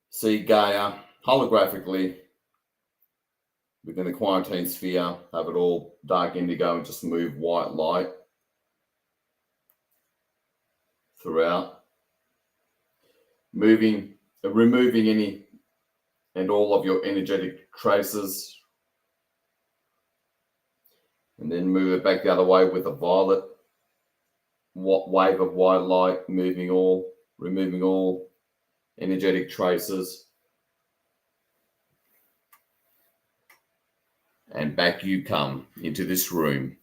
see Gaia holographically within the quarantine sphere, have it all dark indigo and just move white light throughout, removing any and all of your energetic traces, and then move it back the other way with a violet wave of white light, removing all energetic traces, and back you come into this room.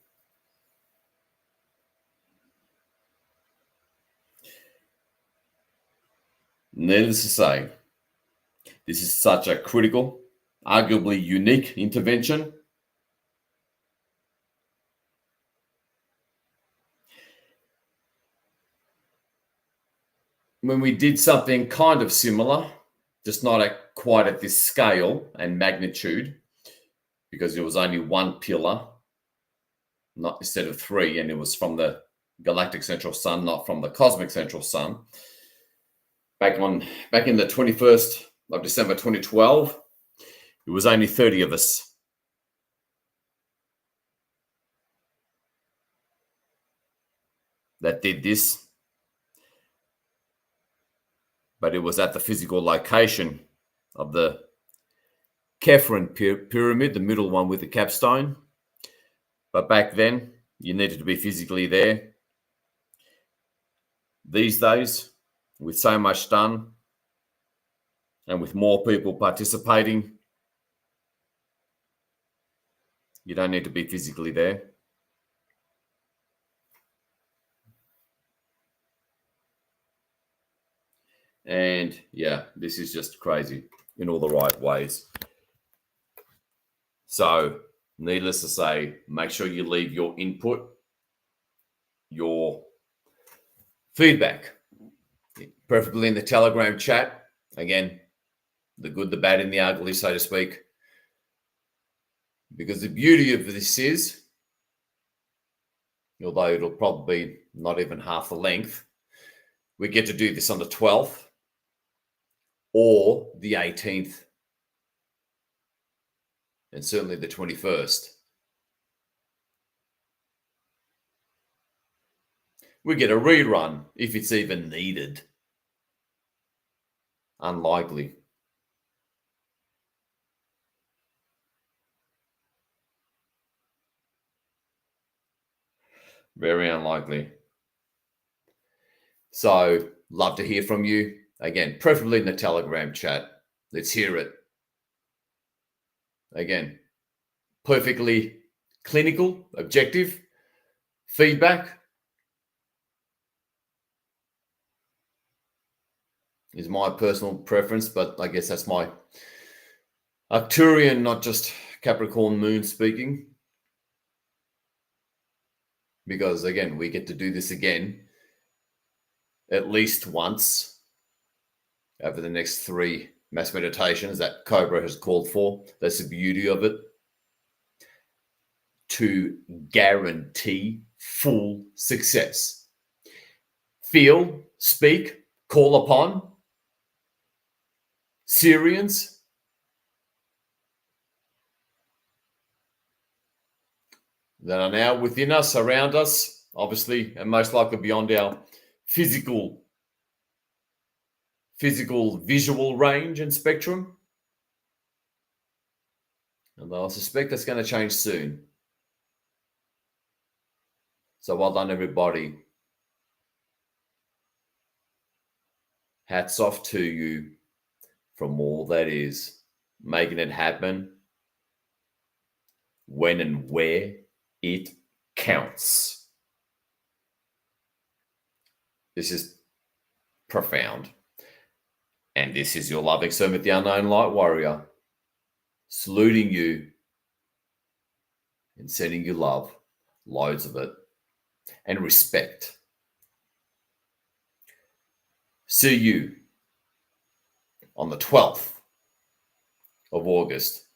Needless to say, this is such a critical, arguably unique intervention. When we did something kind of similar, just not quite at this scale and magnitude, because there was only one pillar, not instead of three, and it was from the galactic central sun, not from the cosmic central sun. Back in the 21st of December 2012, it was only 30 of us. That did this. But it was at the physical location of the Kephren pyramid, the middle one with the capstone. But back then, you needed to be physically there. These days, with so much done, and with more people participating, you don't need to be physically there. And yeah, this is just crazy in all the right ways. So, needless to say, make sure you leave your input, your feedback, preferably in the Telegram chat. Again, the good, the bad, and the ugly, so to speak. Because the beauty of this is, although it'll probably be not even half the length, we get to do this on the 12th or the 18th, and certainly the 21st. We get a rerun if it's even needed. Unlikely. Very unlikely. So, love to hear from you. Again, preferably in the Telegram chat. Let's hear it. Again, perfectly clinical, objective feedback is my personal preference, but I guess that's my Arcturian, not just Capricorn moon speaking. Because again, we get to do this again at least once over the next 3 mass meditations that Cobra has called for. That's the beauty of it. To guarantee full success. Feel, speak, call upon Syrians that are now within us, around us, obviously, and most likely beyond our physical visual range and spectrum. And I suspect that's going to change soon. So well done, everybody. Hats off to you from all that is making it happen when and where it counts. This is profound. And this is your loving servant, the Unknown Light Warrior, saluting you and sending you love, loads of it, and respect. See you on the 12th of August